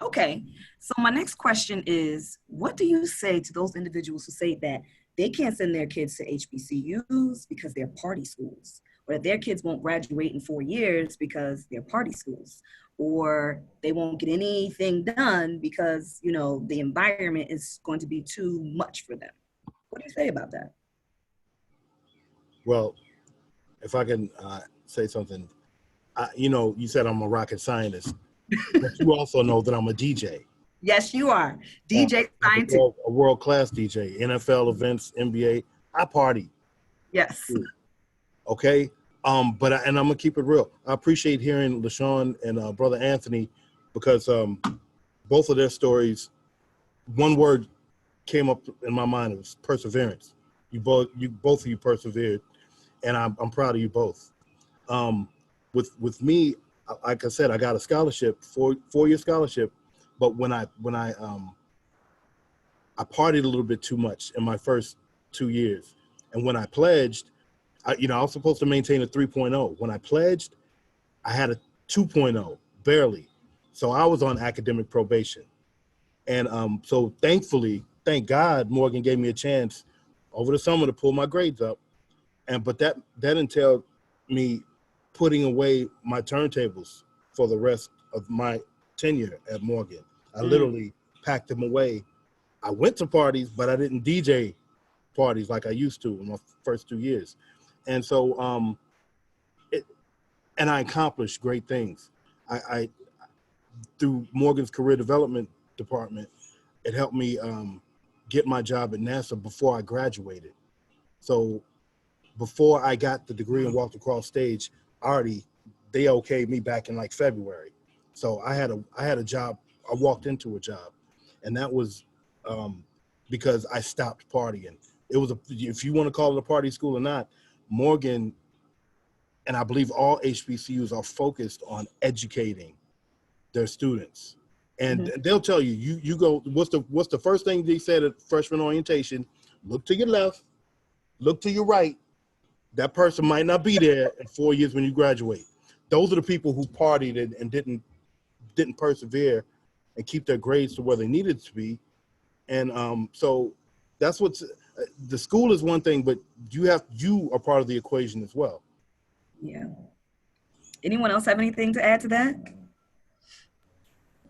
Okay, so my next question is, what do you say to those individuals who say that they can't send their kids to HBCUs because they're party schools, or that their kids won't graduate in 4 years because they're party schools, or they won't get anything done because, you know, the environment is going to be too much for them? What do you say about that? Well, if I can say something, you know, you said I'm a rocket scientist, but you also know that I'm a DJ. Yes, you are. DJ scientist. A world-class DJ, NFL events, NBA. I party. Yes. Okay. And I'm gonna keep it real. I appreciate hearing LaShawn and Brother Anthony, because both of their stories, one word came up in my mind. It was perseverance. Both of you persevered, and I'm proud of you both. With me, like I said, I got a scholarship, four-year scholarship, but when I partied a little bit too much in my first 2 years, and when I pledged, I was supposed to maintain a 3.0. When I pledged, I had a 2.0, barely. So I was on academic probation. And so thankfully, thank God, Morgan gave me a chance over the summer to pull my grades up. But that entailed me putting away my turntables for the rest of my tenure at Morgan. I literally packed them away. I went to parties, but I didn't DJ parties like I used to in my first 2 years. And so, and I accomplished great things. I through Morgan's career development department, it helped me get my job at NASA before I graduated. So before I got the degree and walked across stage, they okayed me back in like February. So I had a job. I walked into a job, and that was because I stopped partying. It was if you want to call it a party school or not, Morgan, and I believe all HBCUs are focused on educating their students. And they'll tell you, you go, what's the first thing they said at freshman orientation? Look to your left, look to your right. That person might not be there in 4 years when you graduate. Those are the people who partied and didn't persevere and keep their grades to where they needed to be. And so that's the school is one thing, but you are part of the equation as well. Yeah. Anyone else have anything to add to that?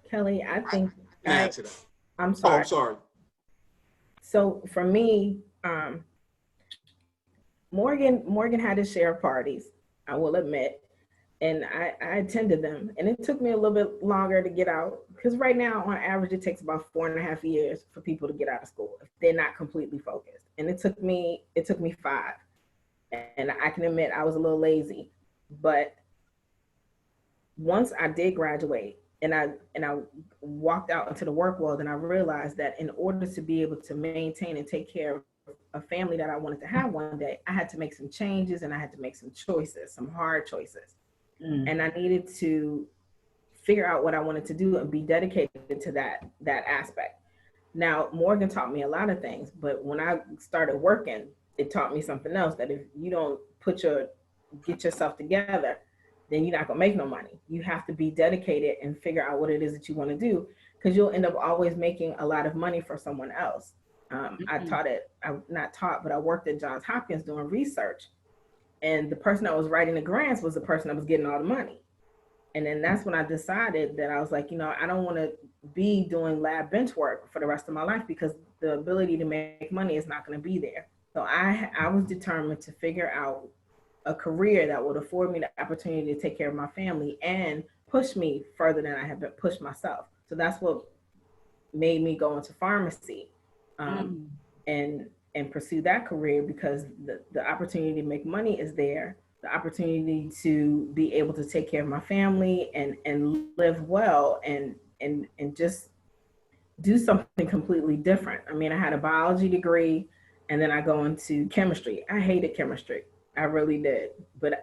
Kelly, I think Add to that. I'm sorry. Oh, I'm sorry. So for me, Morgan had his share of parties, I will admit, and I attended them, and it took me a little bit longer to get out, because right now on average it takes about 4.5 years for people to get out of school if they're not completely focused, and it took me 5, and I can admit I was a little lazy, but once I did graduate and I walked out into the work world, and I realized that in order to be able to maintain and take care of a family that I wanted to have one day, I had to make some changes, and I had to make some choices, some hard choices. And I needed to figure out what I wanted to do and be dedicated to that aspect. Now, Morgan taught me a lot of things, but when I started working, it taught me something else, that if you don't get yourself together, then you're not gonna make no money. You have to be dedicated and figure out what it is that you wanna do, because you'll end up always making a lot of money for someone else. I worked at Johns Hopkins doing research, and the person that was writing the grants was the person that was getting all the money. And then that's when I decided that I was like, I don't want to be doing lab bench work for the rest of my life, because the ability to make money is not going to be there. So I was determined to figure out a career that would afford me the opportunity to take care of my family and push me further than I had been pushed myself. So that's what made me go into pharmacy and pursue that career, because the opportunity to make money is there. The opportunity to be able to take care of my family and live well and just do something completely different. I mean, I had a biology degree, and then I go into chemistry. I hated chemistry. I really did.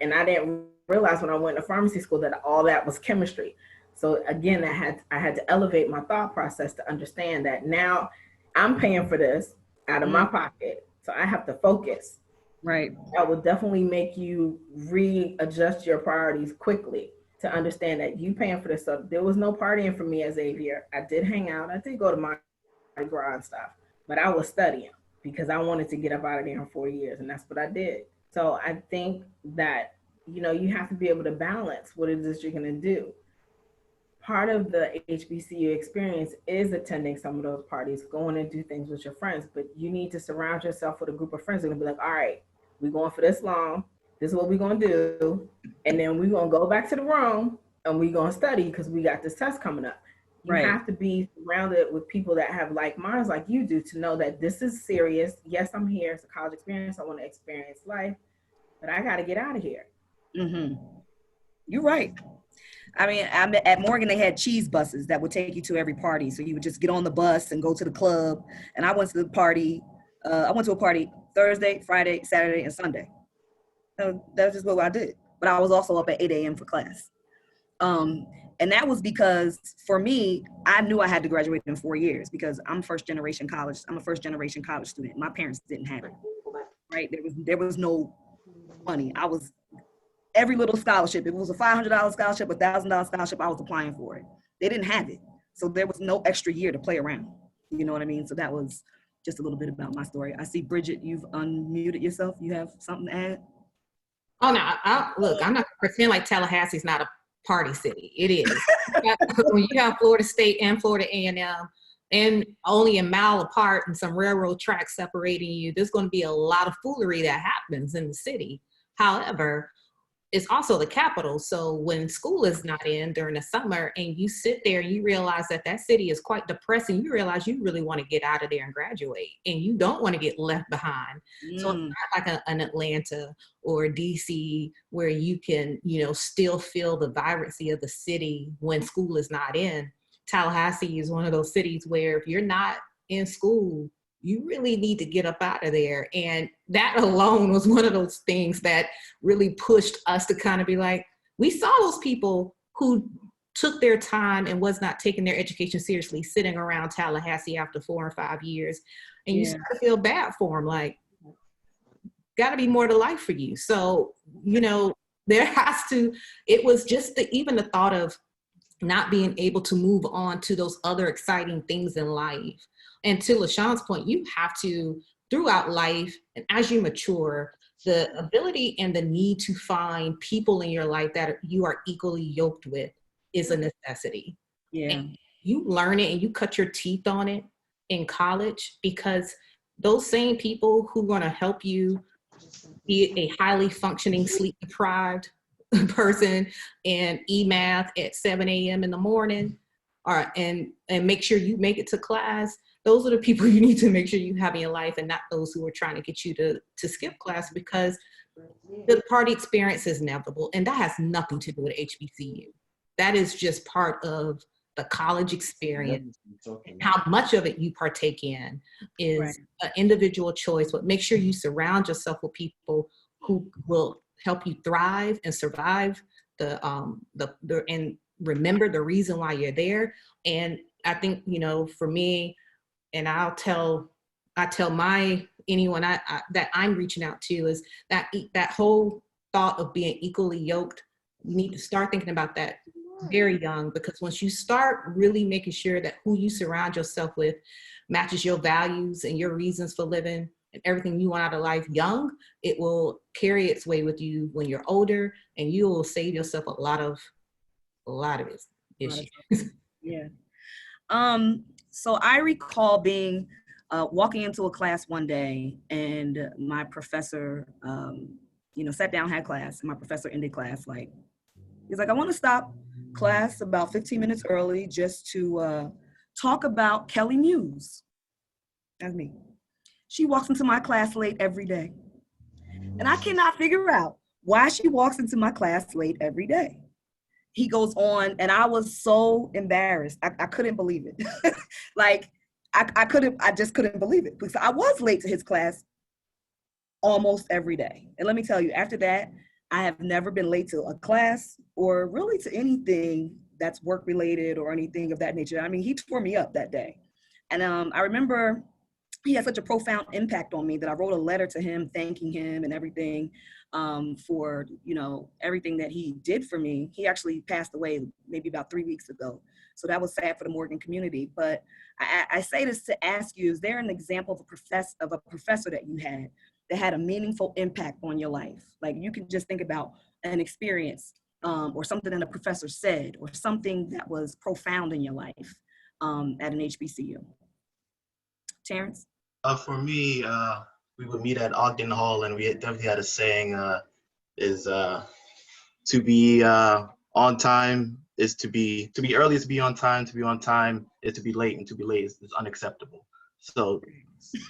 And I didn't realize when I went to pharmacy school that all that was chemistry. So again, I had to elevate my thought process to understand that now I'm paying for this out of my pocket, so I have to focus. Right. That will definitely make you readjust your priorities quickly to understand that you paying for this. So there was no partying for me as Xavier. I did hang out. I did go to my Gras and stuff, but I was studying because I wanted to get up out of there in 4 years, and that's what I did. So I think that, you have to be able to balance what it is you're going to do. Part of the HBCU experience is attending some of those parties, going and do things with your friends, but you need to surround yourself with a group of friends that are going to be like, all right, we're going for this long. This is what we're going to do. And then we're going to go back to the room and we're going to study because we got this test coming up. You Right. have to be surrounded with people that have like minds like you do to know that this is serious. Yes, I'm here. It's a college experience. I want to experience life, but I got to get out of here. Mm-hmm. You're right. I mean, at Morgan, they had cheese buses that would take you to every party. So you would just get on the bus and go to the club. And I went to the party. I went to a party Thursday, Friday, Saturday, and Sunday. So that's just what I did. But I was also up at 8 a.m. for class. And that was because for me, I knew I had to graduate in 4 years because I'm a first generation college student. My parents didn't have it, right? There was no money. I was every little scholarship. If it was a $500 scholarship, $1,000 scholarship, I was applying for it. They didn't have it. So there was no extra year to play around. You know what I mean? So that was just a little bit about my story. I see Bridget, you've unmuted yourself. You have something to add? Oh no, look, I'm not gonna pretend like Tallahassee's not a party city. It is. When you have Florida State and Florida A&M and only a mile apart and some railroad tracks separating you, there's going to be a lot of foolery that happens in the city. However, it's also the capital. So when school is not in during the summer and you sit there and you realize that that city is quite depressing, you realize you really want to get out of there and graduate and you don't want to get left behind. So it's not like an Atlanta or DC where you can, still feel the vibrancy of the city when school is not in. Tallahassee is one of those cities where if you're not in school, you really need to get up out of there. And that alone was one of those things that really pushed us to kind of be like, we saw those people who took their time and was not taking their education seriously, sitting around Tallahassee after 4 or 5 years. And you start to feel bad for them, like, got to be more to life for you. So, there has to, it was just even the thought of not being able to move on to those other exciting things in life. And to LaShawn's point, you have to, throughout life, and as you mature, the ability and the need to find people in your life that you are equally yoked with is a necessity. Yeah. And you learn it and you cut your teeth on it in college because those same people who are going to help you be a highly functioning, sleep-deprived person and e-math at 7 a.m. in the morning and make sure you make it to class. Those are the people you need to make sure you have in your life and not those who are trying to get you to skip class because the party experience is inevitable. And that has nothing to do with HBCU. That is just part of the college experience. How much of it you partake in is an individual choice, but make sure you surround yourself with people who will help you thrive and survive and remember the reason why you're there. And I think, for me, and I tell anyone that I'm reaching out to is that whole thought of being equally yoked, you need to start thinking about that very young, because once you start really making sure that who you surround yourself with matches your values and your reasons for living and everything you want out of life young, it will carry its way with you when you're older, and you will save yourself a lot of issues. Yeah. So I recall being walking into a class one day, and my professor, sat down, had class, and my professor ended class he's like, I want to stop class about 15 minutes early just to talk about Kelly Muse. That's me. She walks into my class late every day. And I cannot figure out why she walks into my class late every day. He goes on, and I was so embarrassed. I couldn't believe it. I just couldn't believe it because I was late to his class almost every day. And let me tell you, after that, I have never been late to a class or really to anything that's work related or anything of that nature. I mean, he tore me up that day. And I remember he had such a profound impact on me that I wrote a letter to him thanking him and everything for, everything that he did for me. He actually passed away maybe about 3 weeks ago. So that was sad for the Morgan community. But I say this to ask you, is there an example of a professor that you had a meaningful impact on your life? Like you can just think about an experience or something that a professor said or something that was profound in your life at an HBCU. Terrence? For me, we would meet at Ogden Hall, and we definitely had a saying is to be on time is to be early is to be on time. To be on time is to be late, and to be late is unacceptable. So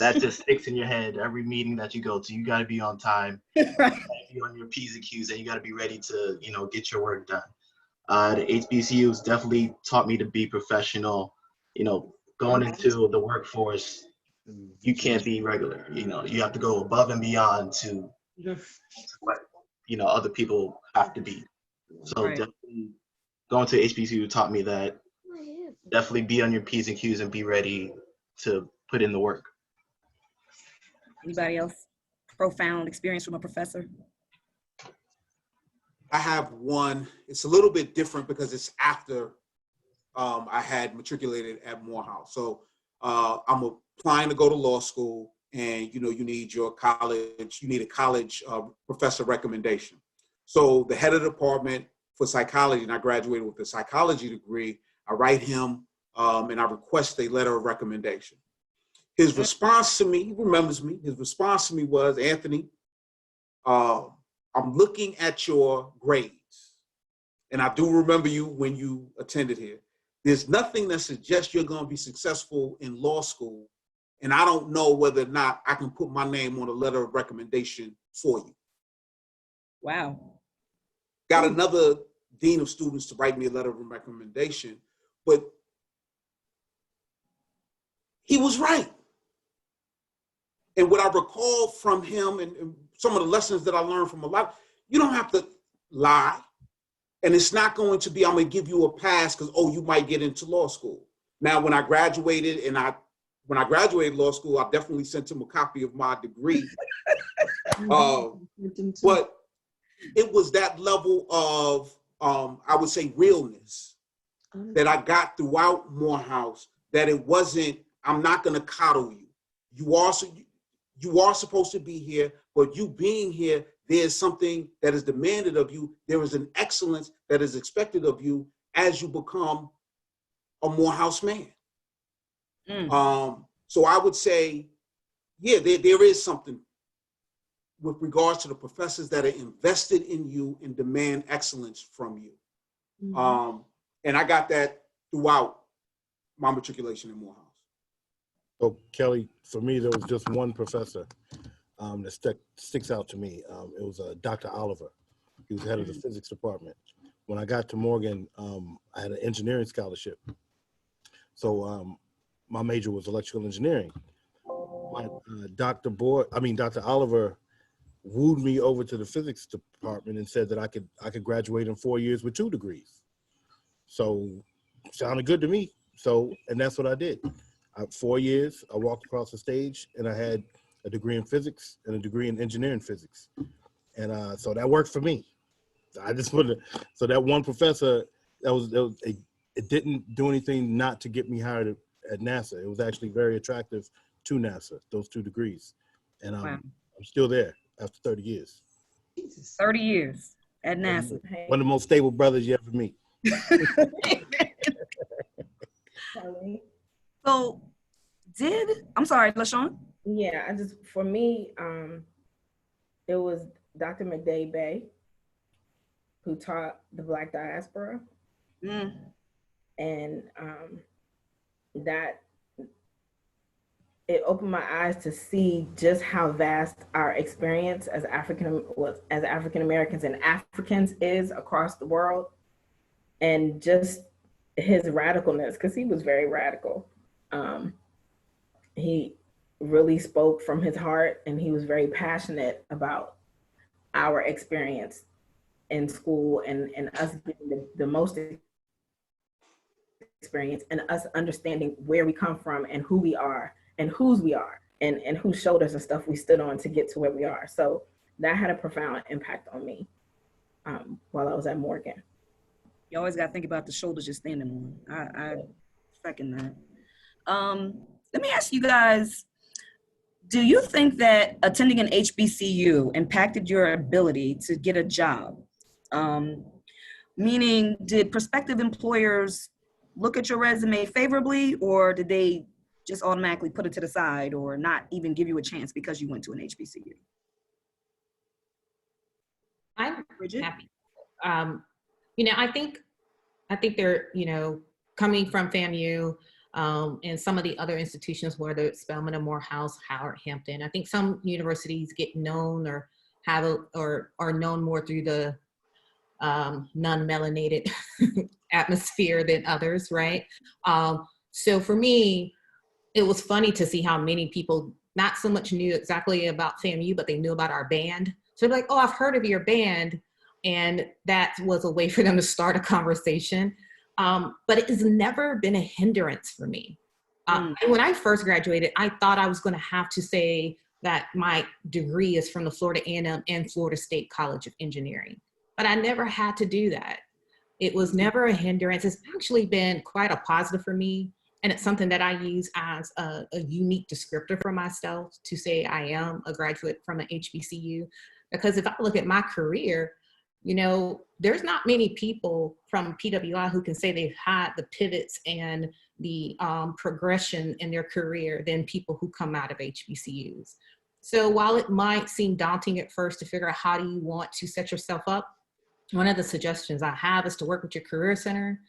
that just sticks in your head. Every meeting that you go to, you got to be on time. Right. You gotta be on your P's and Q's, and you got to be ready to, get your work done. The HBCUs definitely taught me to be professional. Going into the workforce, you can't be regular. You have to go above and beyond to what other people have to be. So Right. definitely going to HBCU taught me that. Definitely be on your P's and Q's and be ready to put in the work. Anybody else? Profound experience from a professor? I have one. It's a little bit different because it's after I had matriculated at Morehouse. So I'm applying to go to law school, and you need a college professor recommendation. So the head of the department for psychology, and I graduated with a psychology degree, I write him and I request a letter of recommendation. His response to me, he remembers me, his response to me was, Anthony, I'm looking at your grades, and I do remember you when you attended here. There's nothing that suggests you're going to be successful in law school, and I don't know whether or not I can put my name on a letter of recommendation for you. Wow. Got another dean of students to write me a letter of recommendation, but he was right. And what I recall from him and some of the lessons that I learned from a lot, you don't have to lie. And it's not going to be, I'm going to give you a pass because, you might get into law school. Now, when I graduated law school, I definitely sent him a copy of my degree. But it was that level of, I would say, realness that I got throughout Morehouse, that it wasn't, I'm not going to coddle you. You are supposed to be here, but you being here, there's something that is demanded of you. There is an excellence that is expected of you as you become a Morehouse man. So I would say, yeah, there is something with regards to the professors that are invested in you and demand excellence from you. And I got that throughout my matriculation in Morehouse. So Kelly, for me, there was just one professor that sticks out to me. It was Dr. Oliver. He was head of the physics department. When I got to Morgan, I had an engineering scholarship. So my major was electrical engineering. But Dr. Oliver wooed me over to the physics department and said that I could graduate in 4 years with 2 degrees. So sounded good to me. And that's what I did. 4 years, I walked across the stage and I had a degree in physics and a degree in engineering physics. And so that worked for me. I just wanted to, so that one professor, it didn't do anything not to get me hired at NASA. It was actually very attractive to NASA, those 2 degrees. And Wow. I'm still there after 30 years. 30 years at NASA. One of the most stable brothers you ever meet. So I'm sorry, LaShawn? Yeah, for me, it was Dr. McDade Bay, who taught the Black diaspora. And that it opened my eyes to see just how vast our experience as African Americans and Africans is across the world, and just his radicalness, because he was very radical. He really spoke from his heart, and he was very passionate about our experience in school and us getting the most experience, and us understanding where we come from and who we are and whose we are, and whose shoulders and stuff we stood on to get to where we are. So that had a profound impact on me while I was at Morgan. You always got to think about the shoulders you're standing on. I second that. Let me ask you guys, do you think that attending an HBCU impacted your ability to get a job? Meaning, did prospective employers look at your resume favorably, or did they just automatically put it to the side or not even give you a chance because you went to an HBCU? I'm happy. I think I think they're, you know, coming from FAMU and some of the other institutions, whether it's Spelman or Morehouse, Howard, Hampton. I think some universities get known or or are known more through the non-melanated atmosphere than others, right? So for me, it was funny to see how many people not so much knew exactly about FAMU, but they knew about our band. So they're like, oh, I've heard of your band. And that was a way for them to start a conversation. But it has never been a hindrance for me. When I first graduated, I thought I was going to have to say that my degree is from the Florida A&M and Florida State College of Engineering. But I never had to do that. It was never a hindrance. It's actually been quite a positive for me. And it's something that I use as a unique descriptor for myself to say I am a graduate from an HBCU. Because if I look at my career, you know, there's not many people from PWI who can say they've had the pivots and the progression in their career than people who come out of HBCUs. So while it might seem daunting at first to figure out how do you want to set yourself up, one of the suggestions I have is to work with your career center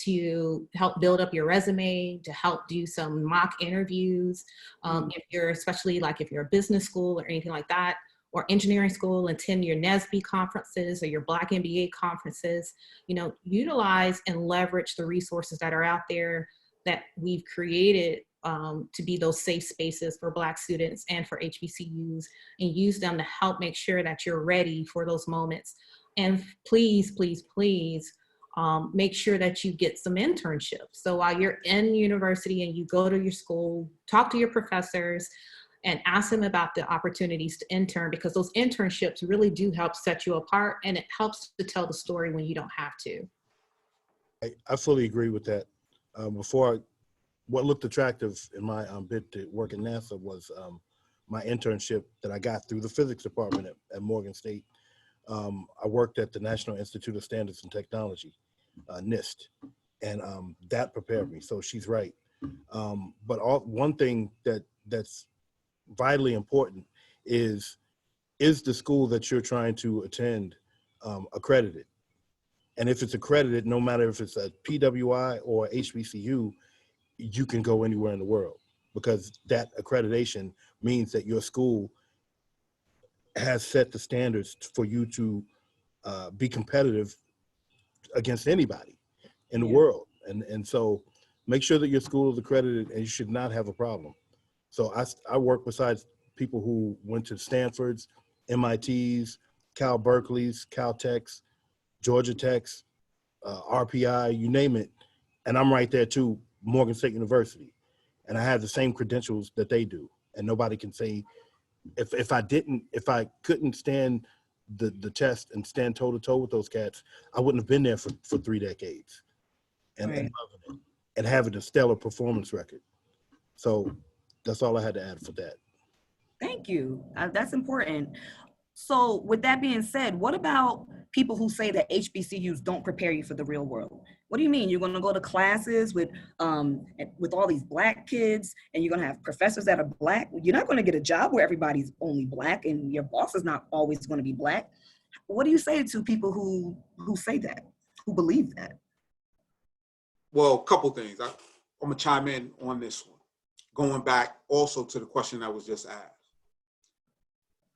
to help build up your resume, to help do some mock interviews. If you're, especially like if you're a business school or anything like that, or engineering school, attend your NSBE conferences or your Black MBA conferences, you know, utilize and leverage the resources that are out there that we've created to be those safe spaces for Black students and for HBCUs, and use them to help make sure that you're ready for those moments. And please, please, please make sure that you get some internships. So while you're in university and you go to your school, talk to your professors and ask them about the opportunities to intern, because those internships really do help set you apart, and it helps to tell the story when you don't have to. I fully agree with that. What looked attractive in my bid to work at NASA was my internship that I got through the physics department at Morgan State. I worked at the National Institute of Standards and Technology, NIST, and that prepared me. So she's right. But one thing that's vitally important is the school that you're trying to attend accredited? And if it's accredited, no matter if it's a PWI or HBCU, you can go anywhere in the world, because that accreditation means that your school has set the standards for you to be competitive against anybody in the world. And so make sure that your school is accredited, and you should not have a problem. So I work besides people who went to Stanford's, MIT's, Cal Berkeley's, Caltech's, Georgia Tech's, RPI, you name it. And I'm right there too, Morgan State University. And I have the same credentials that they do. And nobody can say, if I couldn't stand the test and stand toe to toe with those cats, I wouldn't have been there for 3 decades and loving it and having a stellar performance record. So that's all I had to add for that. Thank you. That's important. So with that being said, what about people who say that HBCUs don't prepare you for the real world? What do you mean? You're going to go to classes with all these Black kids, and you're going to have professors that are Black? You're not going to get a job where everybody's only Black and your boss is not always going to be Black. What do you say to people who say that, who believe that? Well, a couple things. I'm going to chime in on this one. Going back also to the question that was just asked.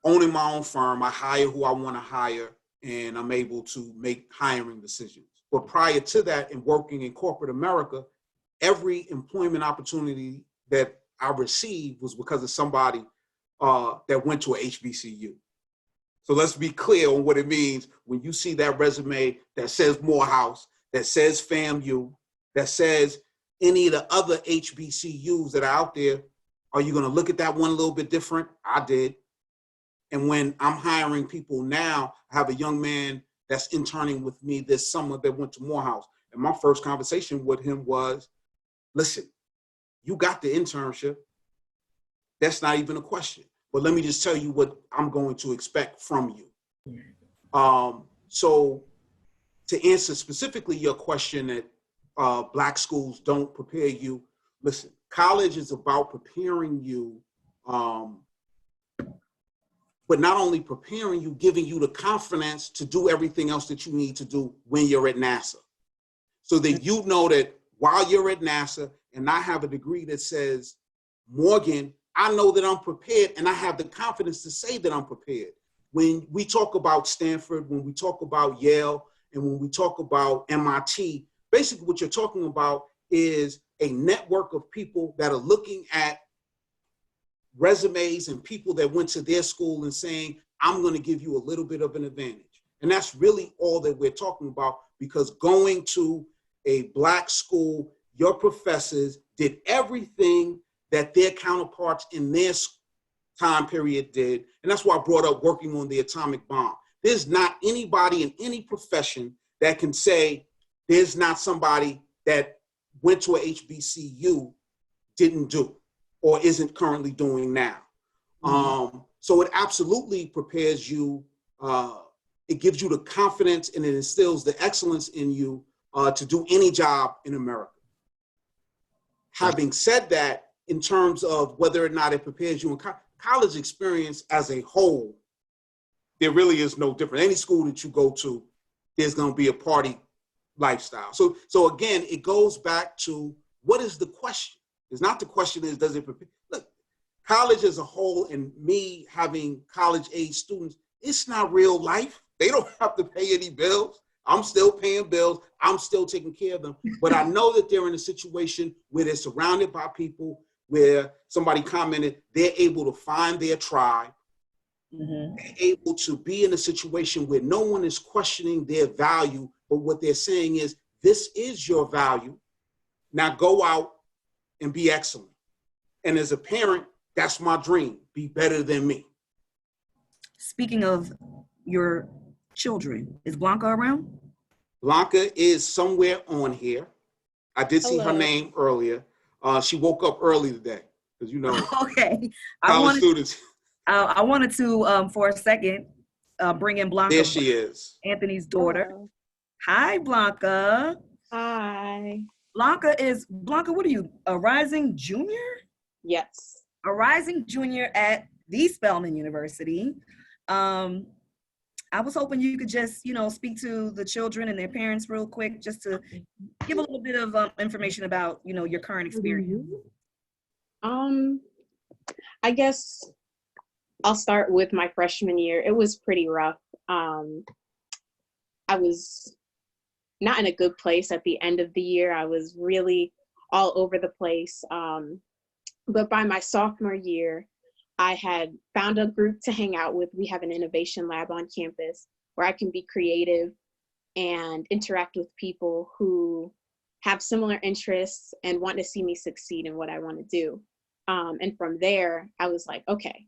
Owning my own firm, I hire who I want to hire, and I'm able to make hiring decisions. But prior to that, in working in corporate America, every employment opportunity that I received was because of somebody that went to a HBCU. So let's be clear on what it means when you see that resume that says Morehouse, that says FAMU, that says any of the other HBCUs that are out there. Are you going to look at that one a little bit different? I did. And when I'm hiring people now, I have a young man that's interning with me this summer that went to Morehouse. And my first conversation with him was, listen, you got the internship. That's not even a question. But let me just tell you what I'm going to expect from you. So to answer specifically your question that Black schools don't prepare you, listen, college is about preparing you, but not only preparing you, giving you the confidence to do everything else that you need to do when you're at NASA. so that you know that while you're at NASA and I have a degree that says, Morgan, I know that I'm prepared and I have the confidence to say that I'm prepared. When we talk about Stanford, when we talk about Yale, and when we talk about MIT, basically what you're talking about is a network of people that are looking at resumes and people that went to their school and saying, I'm going to give you a little bit of an advantage. And that's really all that we're talking about, because going to a Black school, your professors did everything that their counterparts in their time period did. And that's why I brought up working on the atomic bomb. There's not anybody in any profession that can say there's not somebody that went to a HBCU, didn't do, or isn't currently doing now. So it absolutely prepares you. It gives you the confidence and it instills the excellence in you to do any job in America. Having said that, in terms of whether or not it prepares you in college experience as a whole, there really is no different. Any school that you go to, there's going to be a party lifestyle. So again, it goes back to what is the question? It's not the question is, does it prepare? Look, college as a whole and me having college age students, it's not real life. They don't have to pay any bills. I'm still paying bills. I'm still taking care of them. But I know that they're in a situation where they're surrounded by people, where somebody commented, they're able to find their tribe. They're able to be in a situation where no one is questioning their value, but what they're saying is, this is your value. Now go out and be excellent. And as a parent, that's my dream, be better than me. Speaking of your children, is Blanca around? Blanca is somewhere on here. I did see her name earlier. She woke up early today, because you know, okay. college students. I wanted to, for a second, bring in Blanca. There she is. Anthony's daughter. Hello. Hi, Blanca. Hi. Blanca, what are you, a rising junior? Yes. A rising junior at the Spelman University. I was hoping you could just, speak to the children and their parents real quick, just to give a little bit of information about, your current experience. I guess I'll start with my freshman year. It was pretty rough. I was not in a good place at the end of the year. I was really all over the place. But by my sophomore year, I had found a group to hang out with. We have an innovation lab on campus where I can be creative and interact with people who have similar interests and want to see me succeed in what I want to do. And from there, I was like, okay,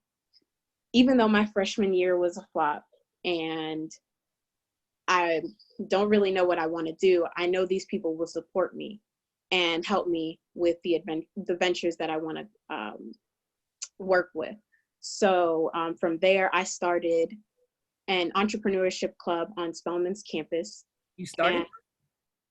even though my freshman year was a flop and I don't really know what I want to do, I know these people will support me and help me with the ventures that I want to work with. So from there, I started an entrepreneurship club on Spelman's campus. You started?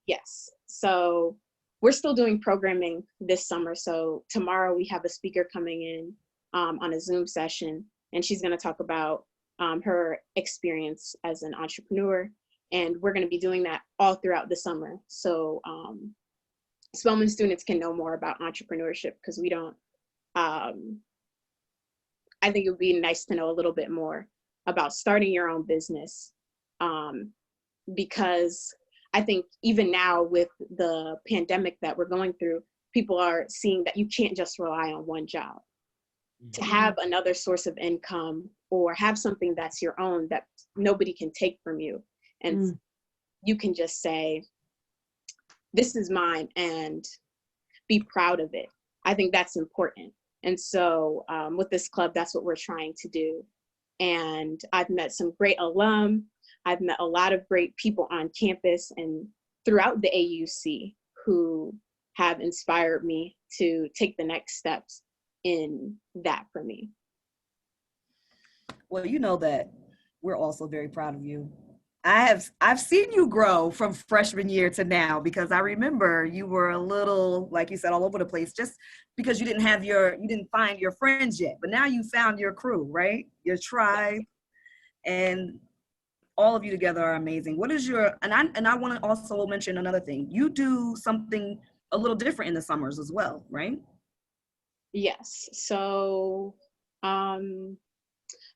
Yes. So we're still doing programming this summer. So tomorrow we have a speaker coming in on a Zoom session, and she's going to talk about her experience as an entrepreneur. And we're going to be doing that all throughout the summer. So Spelman students can know more about entrepreneurship, because we don't, I think it would be nice to know a little bit more about starting your own business, because I think even now with the pandemic that we're going through, people are seeing that you can't just rely on one job. To have another source of income or have something that's your own that nobody can take from you. And you can just say, this is mine, and be proud of it. I think that's important. And so with this club, that's what we're trying to do. And I've met some great alum. I've met a lot of great people on campus and throughout the AUC who have inspired me to take the next steps in that for me. Well, you know that we're also very proud of you. I've seen you grow from freshman year to now, because I remember you were a little, like you said, all over the place, just because you didn't find your friends yet. But now you found your crew, right? Your tribe. And all of you together are amazing. What is your, and I want to also mention another thing. You do something a little different in the summers as well, right? Yes. So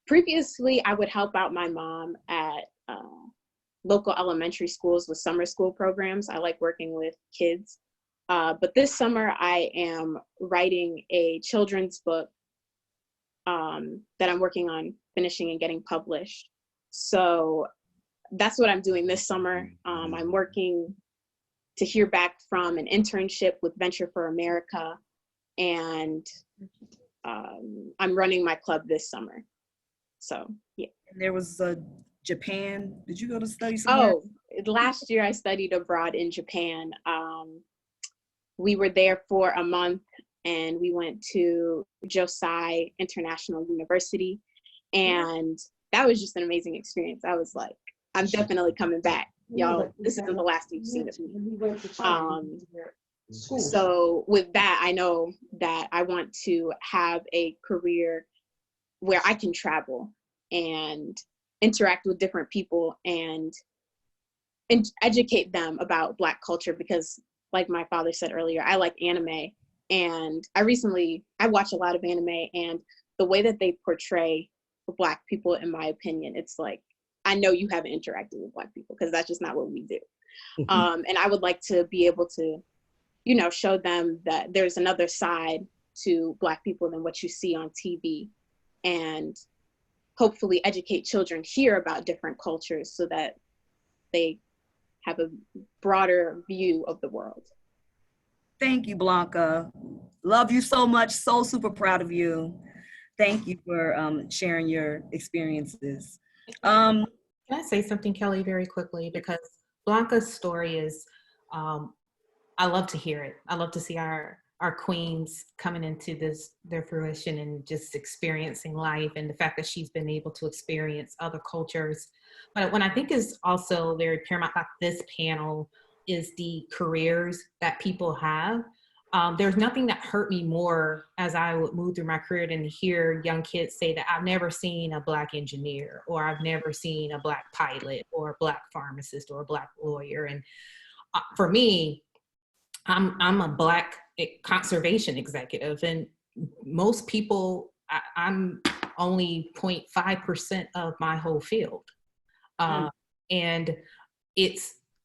previously, I would help out my mom at local elementary schools with summer school programs. I like working with kids. But this summer, I am writing a children's book that I'm working on finishing and getting published. So that's what I'm doing this summer. I'm working to hear back from an internship with Venture for America, and I'm running my club this summer. So, yeah. And there was Japan. Did you go to study somewhere? Oh, last year I studied abroad in Japan. We were there for a month, and we went to Josai International University, and that was just an amazing experience. I was like, I'm definitely coming back. Y'all, this isn't the last you've seen of me. So with that, I know that I want to have a career where I can travel and interact with different people and educate them about Black culture, because like my father said earlier, I like anime, and I watch a lot of anime, and the way that they portray Black people, in my opinion, it's like, I know you haven't interacted with Black people, because that's just not what we do. And I would like to be able to, you know, show them that there's another side to Black people than what you see on TV, and hopefully educate children here about different cultures so that they have a broader view of the world. Thank you, Blanca. Love you so much. So super proud of you. Thank you for sharing your experiences. Can I say something, Kelly, very quickly? Because Blanca's story is, I love to hear it. I love to see our queens coming into their fruition and just experiencing life, and the fact that she's been able to experience other cultures. But what I think is also very paramount about this panel is the careers that people have. There's nothing that hurt me more as I would move through my career than to hear young kids say that I've never seen a Black engineer, or I've never seen a Black pilot, or a Black pharmacist, or a Black lawyer. And for me, I'm a Black conservation executive, and most people, I'm only 0.5% of my whole field. And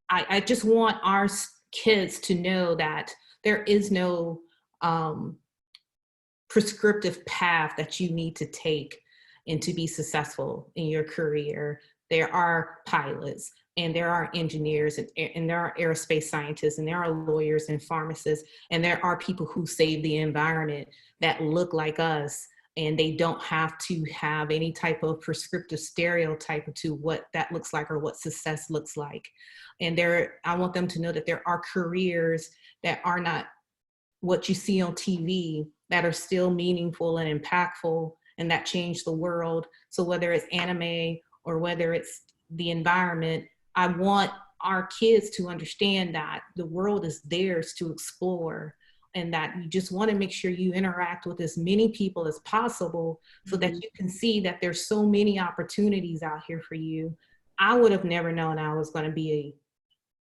I just want our kids to know that there is no prescriptive path that you need to take and to be successful in your career. There are pilots, and there are engineers, and there are aerospace scientists, and there are lawyers and pharmacists, and there are people who save the environment that look like us, and they don't have to have any type of prescriptive stereotype to what that looks like or what success looks like. And I want them to know that there are careers that are not what you see on TV, that are still meaningful and impactful and that change the world. So whether it's anime or whether it's the environment, I want our kids to understand that the world is theirs to explore, and that you just want to make sure you interact with as many people as possible so that you can see that there's so many opportunities out here for you. I would have never known I was going to be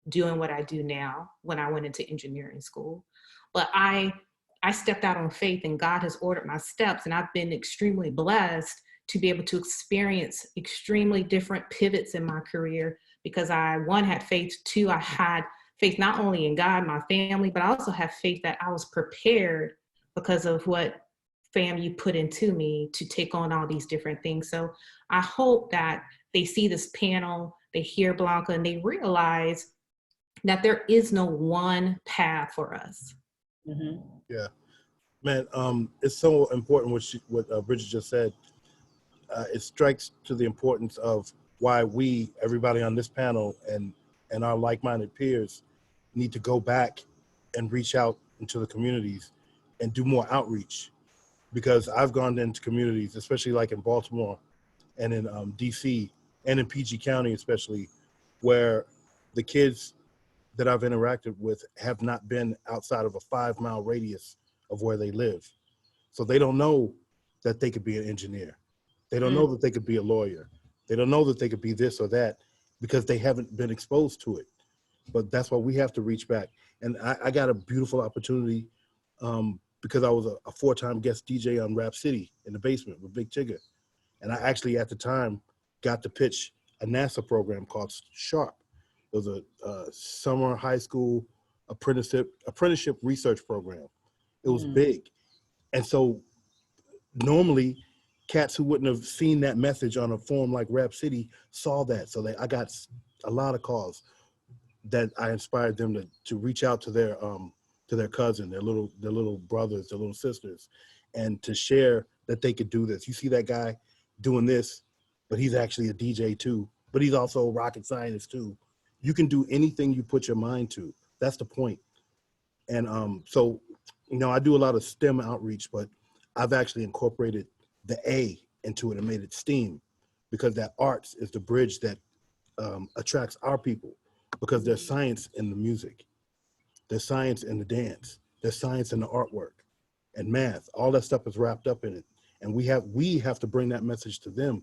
doing what I do now when I went into engineering school. But I stepped out on faith, and God has ordered my steps, and I've been extremely blessed to be able to experience extremely different pivots in my career, because I, one, had faith, two, I had faith not only in God, my family, but I also have faith that I was prepared because of what FAMU put into me to take on all these different things. So I hope that they see this panel, they hear Blanca, and they realize that there is no one path for us. Yeah, man, it's so important what Bridget just said. It strikes to the importance of why we, everybody on this panel, and our like-minded peers, need to go back and reach out into the communities and do more outreach. Because I've gone into communities, especially like in Baltimore and in DC and in PG County especially, where the kids that I've interacted with have not been outside of a 5-mile radius of where they live. So they don't know that they could be an engineer. They don't know that they could be a lawyer. They don't know that they could be this or that because they haven't been exposed to it. But that's why we have to reach back. And I got a beautiful opportunity because I was a 4-time guest DJ on Rap City in the basement with Big Tigger. And I actually, at the time, got to pitch a NASA program called SHARP. It was a summer high school apprenticeship research program. It was big. And so normally, cats who wouldn't have seen that message on a forum like Rap City saw that. So I got a lot of calls that I inspired them to reach out to their cousin, their little brothers, their little sisters, and to share that they could do this. You see that guy doing this, but he's actually a DJ too, but he's also a rocket scientist too. You can do anything you put your mind to. That's the point. And so, I do a lot of STEM outreach, but I've actually incorporated the A into it and made it STEAM, because that arts is the bridge that attracts our people, because there's science in the music, there's science in the dance, there's science in the artwork and math. All that stuff is wrapped up in it. And we have to bring that message to them.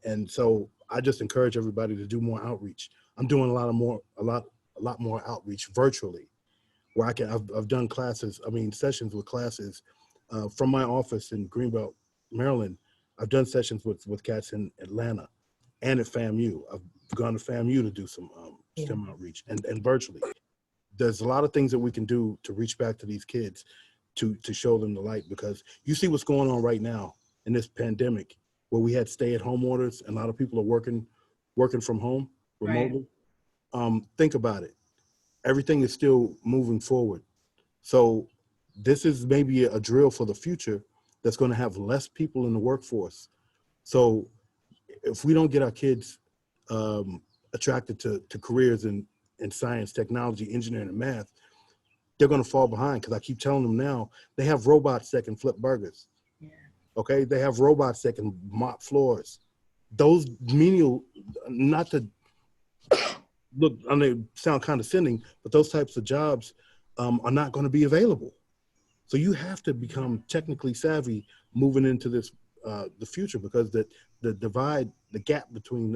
And so I just encourage everybody to do more outreach. I'm doing a lot more outreach virtually, where I've done sessions with classes from my office in Greenbelt, Maryland. I've done sessions with cats in Atlanta and at FAMU. I've gone to FAMU to do some STEM outreach and virtually. There's a lot of things that we can do to reach back to these kids to show them the light, because you see what's going on right now in this pandemic, where we had stay-at-home orders and a lot of people are working from home remotely. Right. Think about it. Everything is still moving forward. So this is maybe a drill for the future that's going to have less people in the workforce. So if we don't get our kids attracted to careers in science, technology, engineering, and math, they're going to fall behind, because I keep telling them now, they have robots that can flip burgers. Yeah. Okay, they have robots that can mop floors. Those menial, not to look, I mean, sound condescending, but those types of jobs are not going to be available. So you have to become technically savvy moving into this the future, because the divide, the gap between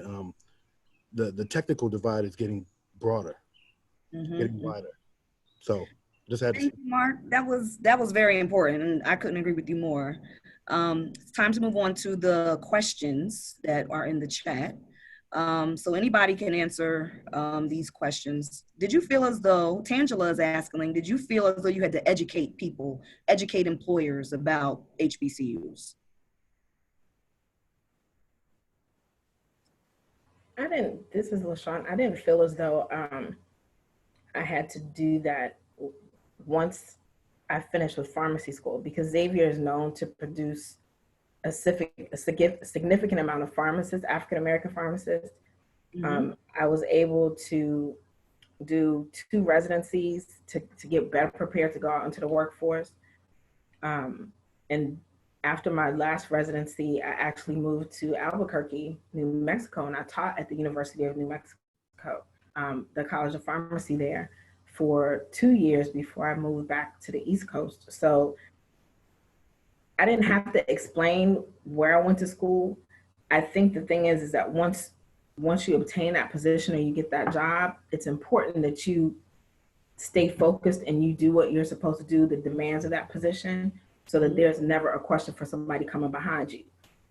the technical divide is getting broader, getting wider. So just had to. Thank you, Mark. That was very important, and I couldn't agree with you more. It's time to move on to the questions that are in the chat. So anybody can answer these questions. Did you feel as though, Tangela is asking, did you feel as though you had to educate people, educate employers about HBCUs? This is LaShawn. I didn't feel as though I had to do that once I finished with pharmacy school, because Xavier is known to produce a significant amount of pharmacists, African-American pharmacists. I was able to do 2 residencies to get better prepared to go out into the workforce. And after my last residency, I actually moved to Albuquerque, New Mexico, and I taught at the University of New Mexico, the College of Pharmacy there, for 2 years before I moved back to the East Coast. So I didn't have to explain where I went to school. I think the thing is that once you obtain that position or you get that job, it's important that you stay focused and you do what you're supposed to do, the demands of that position, so that there's never a question for somebody coming behind you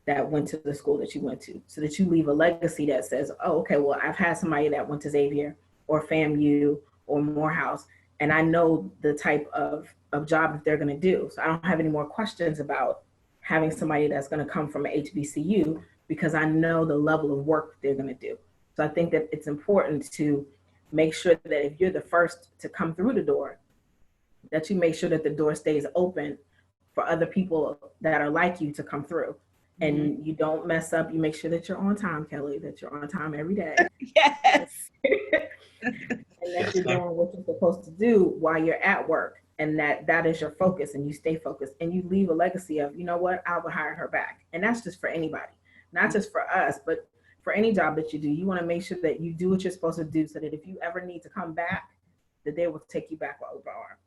that went to the school that you went to, so that you leave a legacy that says, oh, okay, well, I've had somebody that went to Xavier or FAMU or Morehouse, and I know the type of job that they're going to do. So I don't have any more questions about having somebody that's going to come from an HBCU, because I know the level of work they're going to do. So I think that it's important to make sure that if you're the first to come through the door, that you make sure that the door stays open for other people that are like you to come through. And you don't mess up. You make sure that you're on time, Kelly, that you're on time every day. Yes. And that you're doing what you're supposed to do while you're at work, and that is your focus, and you stay focused, and you leave a legacy of, you know what, I will hire her back. And that's just for anybody, not just for us, but for any job that you do. You want to make sure that you do what you're supposed to do, so that if you ever need to come back, that they will take you back with open arms.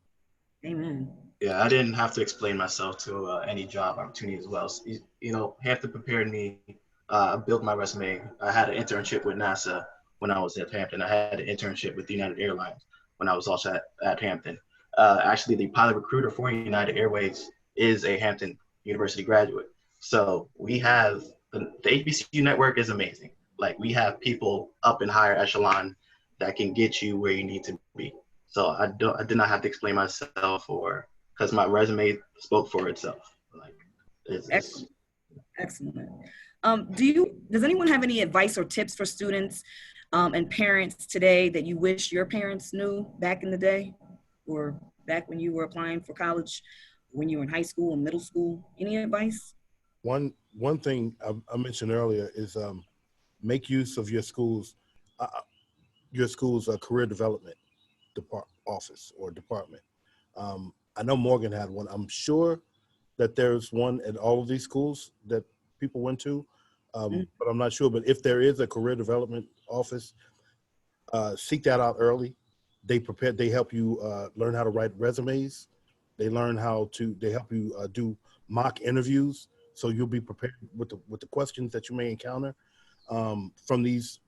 Amen. Yeah, I didn't have to explain myself to any job opportunity as well. So, Hampton prepared me I built my resume. I had an internship with NASA when I was at Hampton. I had an internship with United Airlines when I was also at Hampton. Actually, the pilot recruiter for United Airways is a Hampton University graduate. So we have the HBCU network is amazing. Like we have people up in higher echelon that can get you where you need to be. So I did not have to explain myself or because my resume spoke for itself. Like Excellent. Excellent. Does anyone have any advice or tips for students and parents today that you wish your parents knew back in the day or back when you were applying for college, when you were in high school and middle school? Any advice? One thing I mentioned earlier is make use of your school's career development office or department. I know Morgan had one. I'm sure that there's one at all of these schools that people went to, but I'm not sure. But if there is a career development office, seek that out early. They help you learn how to write resumes. They help you do mock interviews, so you'll be prepared with the questions that you may encounter from these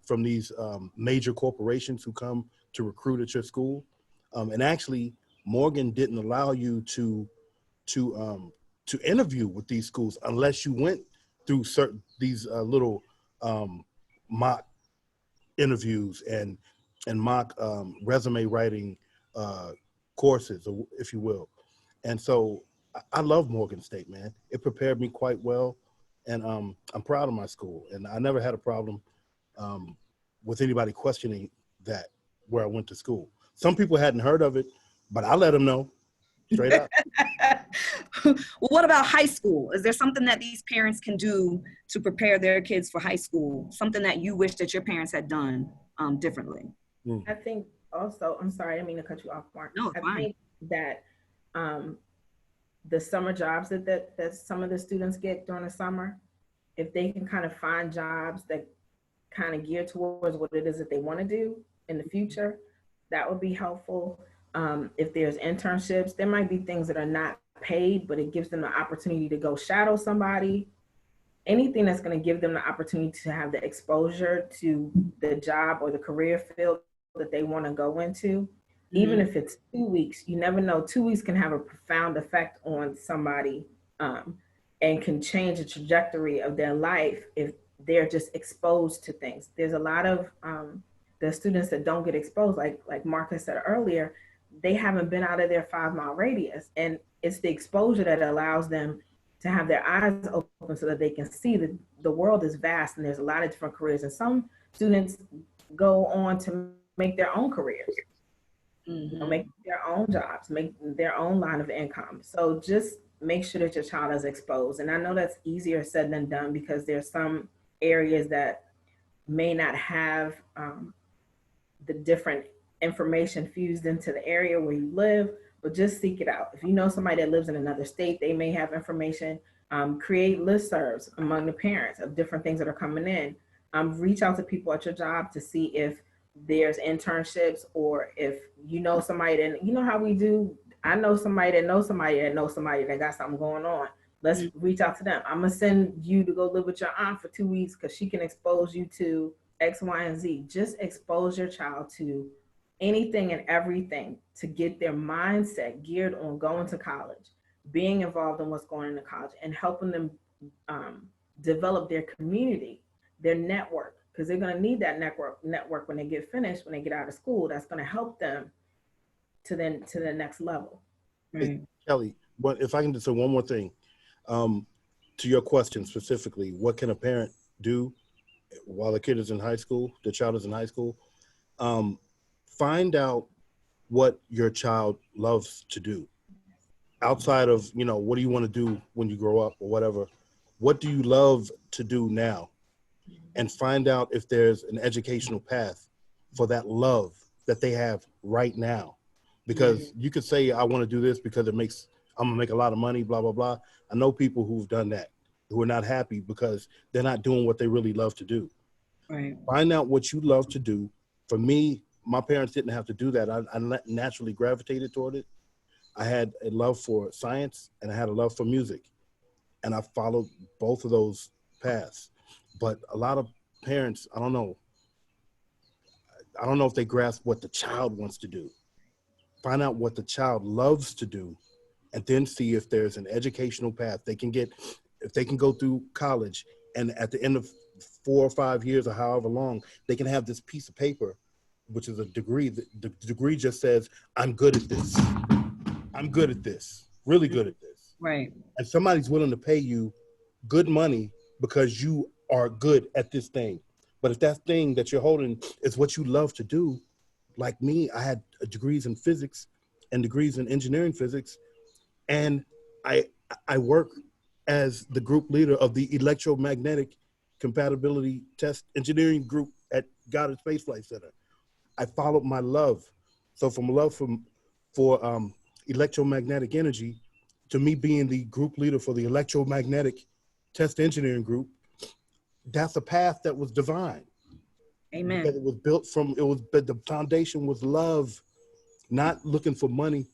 major corporations who come to recruit at your school. And actually, Morgan didn't allow you to interview with these schools unless you went through these little mock interviews and mock resume writing courses, if you will. And so I love Morgan State, man. It prepared me quite well, and I'm proud of my school. And I never had a problem with anybody questioning that where I went to school. Some people hadn't heard of it, but I let them know straight up. Well, what about high school? Is there something that these parents can do to prepare their kids for high school? Something that you wish that your parents had done differently? I think also, I'm sorry, I didn't mean to cut you off, Mark. No, it's fine. I think that the summer jobs that some of the students get during the summer, if they can kind of find jobs that kind of gear towards what it is that they want to do in the future, that would be helpful. If there's internships, there might be things that are not paid, but it gives them the opportunity to go shadow somebody. Anything that's going to give them the opportunity to have the exposure to the job or the career field that they want to go into, even if it's 2 weeks, you never know. 2 weeks can have a profound effect on somebody and can change the trajectory of their life if they're just exposed to things. There's a lot of the students that don't get exposed, like Marcus said earlier, they haven't been out of their 5-mile radius. And it's the exposure that allows them to have their eyes open so that they can see that the world is vast and there's a lot of different careers. And some students go on to make their own careers, make their own jobs, make their own line of income. So just make sure that your child is exposed. And I know that's easier said than done because there's some areas that may not have the different information fused into the area where you live, but just seek it out. If you know somebody that lives in another state, they may have information. Create listservs among the parents of different things that are coming in. Reach out to people at your job to see if there's internships or if you know somebody that, you know how we do, I know somebody that knows somebody that knows somebody that got something going on. Let's reach out to them. I'm gonna send you to go live with your aunt for 2 weeks because she can expose you to X, Y, and Z. Just expose your child to anything and everything to get their mindset geared on going to college, being involved in what's going into college, and helping them develop their community, their network, because they're going to need that network when they get finished, when they get out of school. That's going to help them to the next level. Hey, Kelly, but if I can just say one more thing to your question specifically, what can a parent do while the kid is in high school, the child is in high school? Find out what your child loves to do outside of, what do you want to do when you grow up or whatever? What do you love to do now? And find out if there's an educational path for that love that they have right now. Because you could say, I want to do this because I'm gonna make a lot of money, blah, blah, blah. I know people who've done that, who are not happy because they're not doing what they really love to do. Right. Find out what you love to do. For me, my parents didn't have to do that. I naturally gravitated toward it. I had a love for science and I had a love for music. And I followed both of those paths. But a lot of parents, I don't know if they grasp what the child wants to do. Find out what the child loves to do, and then see if there's an educational path they can get, if they can go through college, and at the end of 4 or 5 years or however long, they can have this piece of paper, which is a degree. The degree just says, I'm good at this. I'm good at this, really good at this. Right. And somebody's willing to pay you good money because you are good at this thing. But if that thing that you're holding is what you love to do, like me, I had degrees in physics and degrees in engineering physics, and I work as the group leader of the electromagnetic compatibility test engineering group at Goddard Space Flight Center. I followed my love. So from love for electromagnetic energy to me being the group leader for the electromagnetic test engineering group, that's a path that was divine. Amen. Because it was built from, the foundation was love, not looking for money.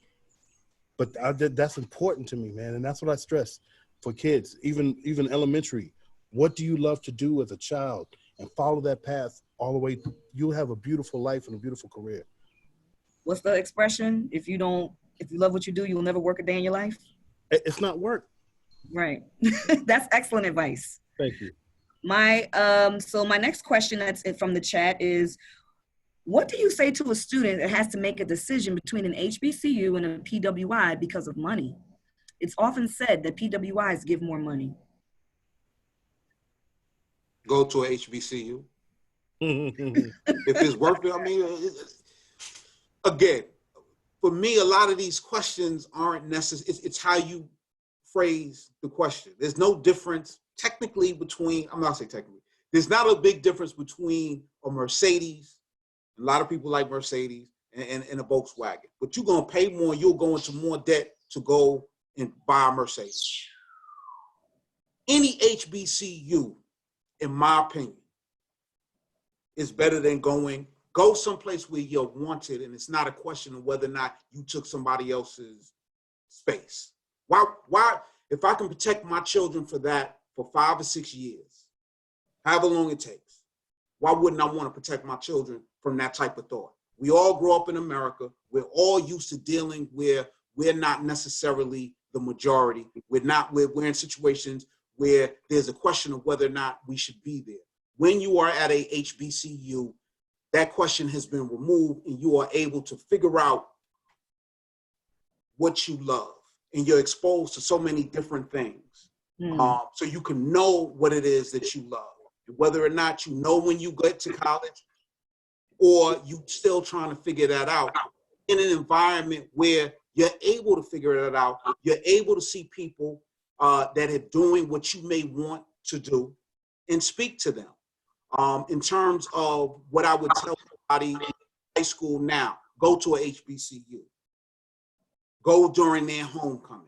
But that's important to me, man. And that's what I stress for kids, even elementary. What do you love to do as a child? And follow that path all the way. You'll have a beautiful life and a beautiful career. What's the expression? If you love what you do, you will never work a day in your life. It's not work. Right. That's excellent advice. Thank you. So my next question that's from the chat is, what do you say to a student that has to make a decision between an HBCU and a PWI because of money? It's often said that PWIs give more money. Go to a HBCU. If it's worth it, I mean, again, for me, a lot of these questions aren't necessary. It's how you phrase the question. There's no difference technically between, I'm not saying technically, there's not a big difference between a Mercedes, a lot of people like Mercedes, and a Volkswagen. But you're going to pay more, you'll go into more debt to go and buy a Mercedes. Any HBCU, in my opinion, is better than go someplace where you're wanted, and it's not a question of whether or not you took somebody else's space. Why, if I can protect my children for that for 5 or 6 years, however long it takes, why wouldn't I want to protect my children from that type of thought? We all grow up in America. We're all used to dealing where we're not necessarily the majority. We're in situations where there's a question of whether or not we should be there. When you are at a HBCU, that question has been removed and you are able to figure out what you love, and you're exposed to so many different things. So you can know what it is that you love, and whether or not you know when you get to college or you still trying to figure that out in an environment where you're able to figure that out. You're able to see people that are doing what you may want to do and speak to them. In terms of what I would tell somebody in high school now, go to a HBCU. Go during their homecoming.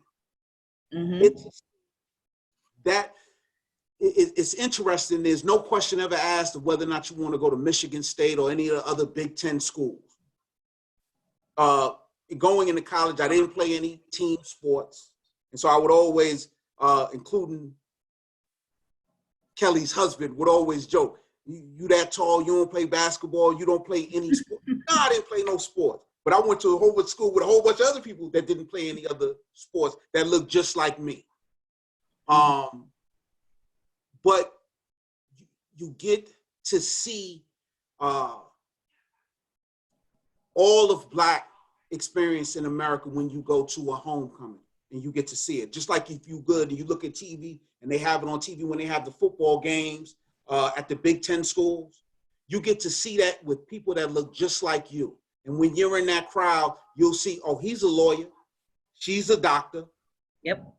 It's interesting. There's no question ever asked of whether or not you want to go to Michigan State or any of the other Big Ten schools. Going into college, I didn't play any team sports. And so I would always, including Kelly's husband, would always joke, you that tall, you don't play basketball, you don't play any sport. No, I didn't play no sports. But I went to a whole bunch of school with a whole bunch of other people that didn't play any other sports that looked just like me. But you get to see all of Black experience in America when you go to a homecoming and you get to see it. Just like if you good and you look at TV and they have it on TV when they have the football games at the Big Ten schools, you get to see that with people that look just like you. And when you're in that crowd, you'll see, oh, he's a lawyer, she's a doctor,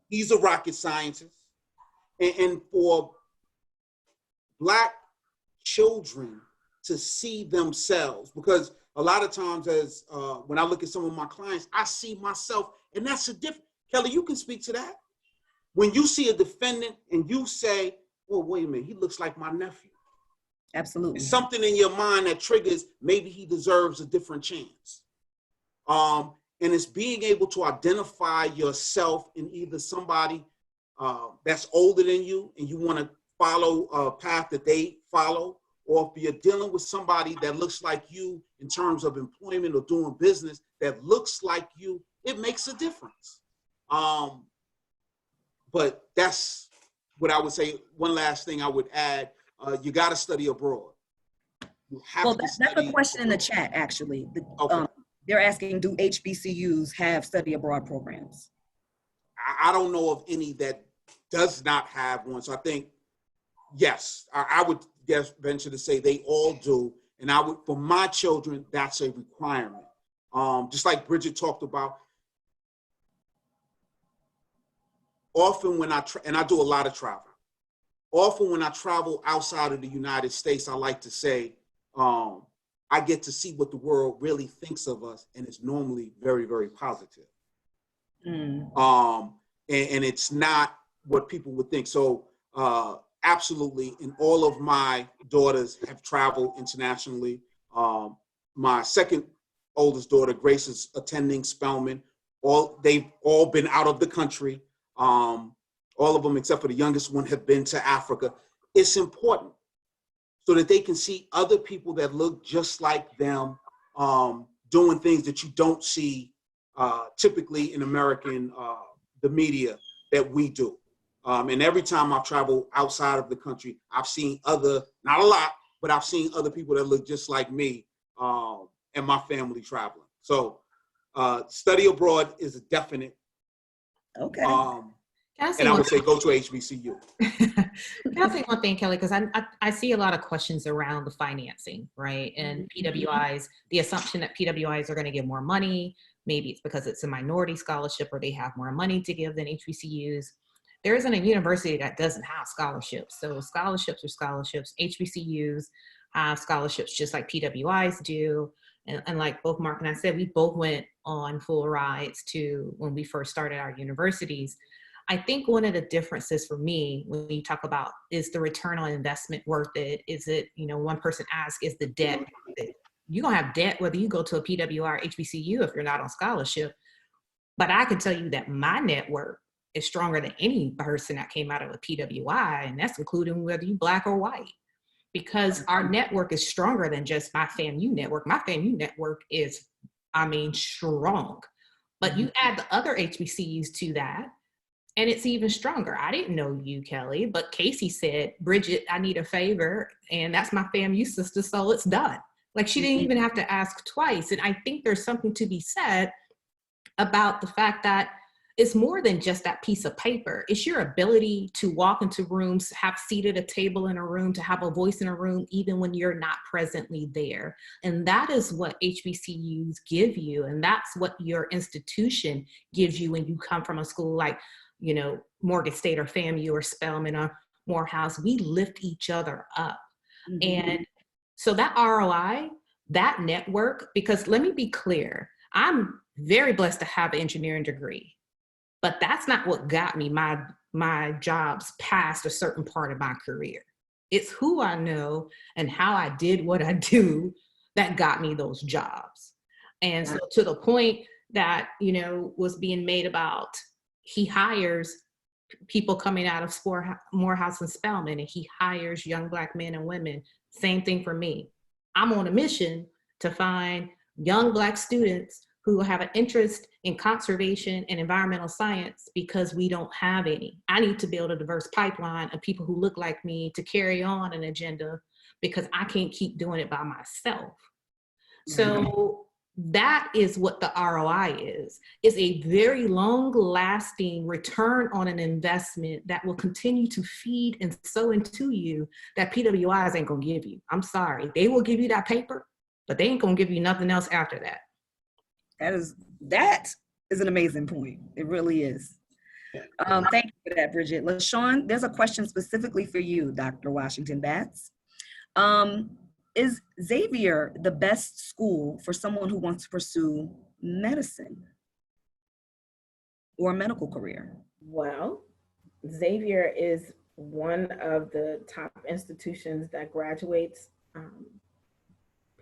he's a rocket scientist. And for Black children to see themselves, because a lot of times as when I look at some of my clients, I see myself, and that's a different, Kelly, you can speak to that. When you see a defendant and you say, well, wait a minute, he looks like my nephew. Absolutely. It's something in your mind that triggers, maybe he deserves a different chance. And it's being able to identify yourself in either somebody that's older than you and you want to follow a path that they follow, or if you're dealing with somebody that looks like you in terms of employment or doing business that looks like you, it makes a difference. But that's what I would say. One last thing I would add, you got to study abroad. You have Well, to that's study a question in the abroad. chat, actually. Okay. They're asking, do HBCUs have study abroad programs? I don't know of any that does not have one. So I think, yes, I would guess venture to say they all do. And I would, for my children, that's a requirement. Just like Bridget talked about, often when and I do a lot of travel, often when I travel outside of the United States, I like to say, I get to see what the world really thinks of us, and it's normally very, very positive. And it's not what people would think. So absolutely, and all of my daughters have traveled internationally. My second oldest daughter, Grace, is attending Spelman. They've all been out of the country. All of them, except for the youngest one, have been to Africa. It's important so that they can see other people that look just like them doing things that you don't see typically in American, the media that we do. And every time I've traveled outside of the country, I've seen other, not a lot, but I've seen other people that look just like me and my family traveling. So study abroad is a definite. Okay. And I would say go to HBCU. Can I say one thing, Kelly? Because I see a lot of questions around the financing, right? And PWIs, the assumption that PWIs are going to give more money. Maybe it's because it's a minority scholarship or they have more money to give than HBCUs. There isn't a university that doesn't have scholarships. So scholarships are scholarships. HBCUs have scholarships just like PWIs do. And like both Mark and I said, we both went on full rides to when we first started our universities. I think one of the differences for me when you talk about is the return on investment worth it? Is it, one person asked, is the debt worth it? You're going to have debt whether you go to a PWI or HBCU if you're not on scholarship. But I can tell you that my network is stronger than any person that came out of a PWI, and that's including whether you're Black or white. Because our network is stronger than just my FAMU network. My FAMU network is, strong. But you add the other HBCUs to that, and it's even stronger. I didn't know you, Kelly, but Casey said, Bridget, I need a favor. And that's my FAMU sister, so it's done. Like she didn't even have to ask twice. And I think there's something to be said about the fact that it's more than just that piece of paper. It's your ability to walk into rooms, have a seat at a table in a room, to have a voice in a room, even when you're not presently there. And that is what HBCUs give you. And that's what your institution gives you when you come from a school like, Morgan State or FAMU or Spelman or Morehouse. We lift each other up. And so that ROI, that network, because let me be clear, I'm very blessed to have an engineering degree. But that's not what got me my jobs past a certain part of my career. It's who I know and how I did what I do that got me those jobs. And so to the point that, was being made about, he hires people coming out of Morehouse and Spelman, and he hires young Black men and women. Same thing for me. I'm on a mission to find young Black students who have an interest in conservation and environmental science because we don't have any. I need to build a diverse pipeline of people who look like me to carry on an agenda because I can't keep doing it by myself. So that is what the ROI is. It's a very long-lasting return on an investment that will continue to feed and sow into you that PWIs ain't gonna give you. I'm sorry, they will give you that paper, but they ain't gonna give you nothing else after that. That is an amazing point. It really is. Thank you for that, Bridget. LaShawn, there's a question specifically for you, Dr. Washington Batts. Is Xavier the best school for someone who wants to pursue medicine or a medical career? Well, Xavier is one of the top institutions that graduates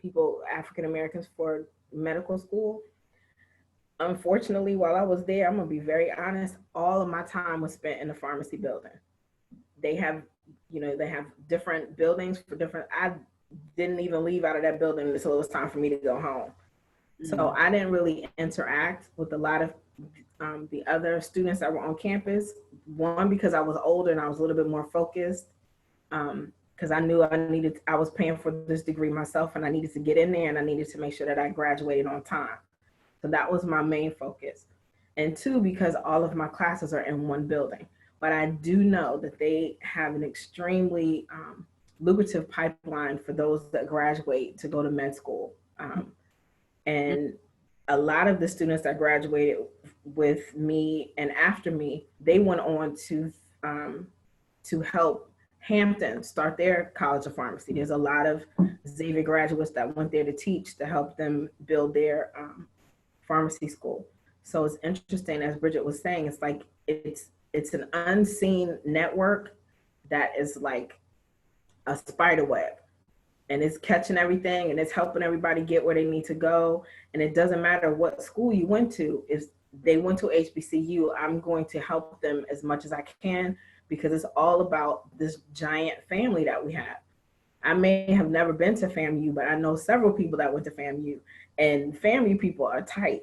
people, African Americans, for medical school. Unfortunately, while I was there, I'm gonna be very honest, all of my time was spent in the pharmacy building. they have, you know, they have different buildings for different, I didn't even leave out of that building until it was time for me to go home. So I didn't really interact with a lot of the other students that were on campus. One, because I was older and I was a little bit more focused, because I knew I was paying for this degree myself and I needed to get in there and I needed to make sure that I graduated on time. So that was my main focus. And two, because all of my classes are in one building. But I do know that they have an extremely lucrative pipeline for those that graduate to go to med school. And a lot of the students that graduated with me and after me, they went on to help Hampton start their College of Pharmacy. There's a lot of Xavier graduates that went there to teach to help them build their pharmacy school. So it's interesting, as Bridget was saying, it's like it's an unseen network that is like a spider web, and it's catching everything and it's helping everybody get where they need to go. And it doesn't matter what school you went to. If they went to HBCU, I'm going to help them as much as I can, because it's all about this giant family that we have. I may have never been to FAMU, but I know several people that went to FAMU, and FAMU people are tight.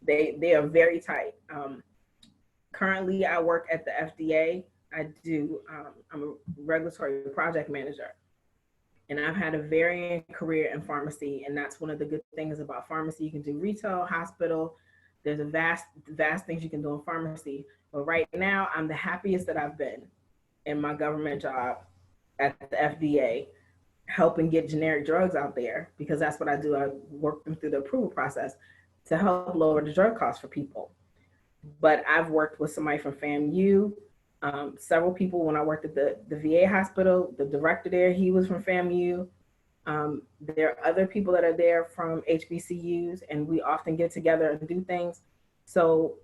They are very tight. Currently, I work at the FDA. I'm a regulatory project manager. And I've had a varying career in pharmacy, and that's one of the good things about pharmacy. You can do retail, hospital. There's a vast things you can do in pharmacy. But right now, I'm the happiest that I've been in my government job at the FDA, helping get generic drugs out there, because that's what I do. I work them through the approval process to help lower the drug costs for people. But I've worked with somebody from FAMU, several people when I worked at the VA hospital. The director there, he was from FAMU. There are other people that are there from HBCUs, and we often get together and do things. So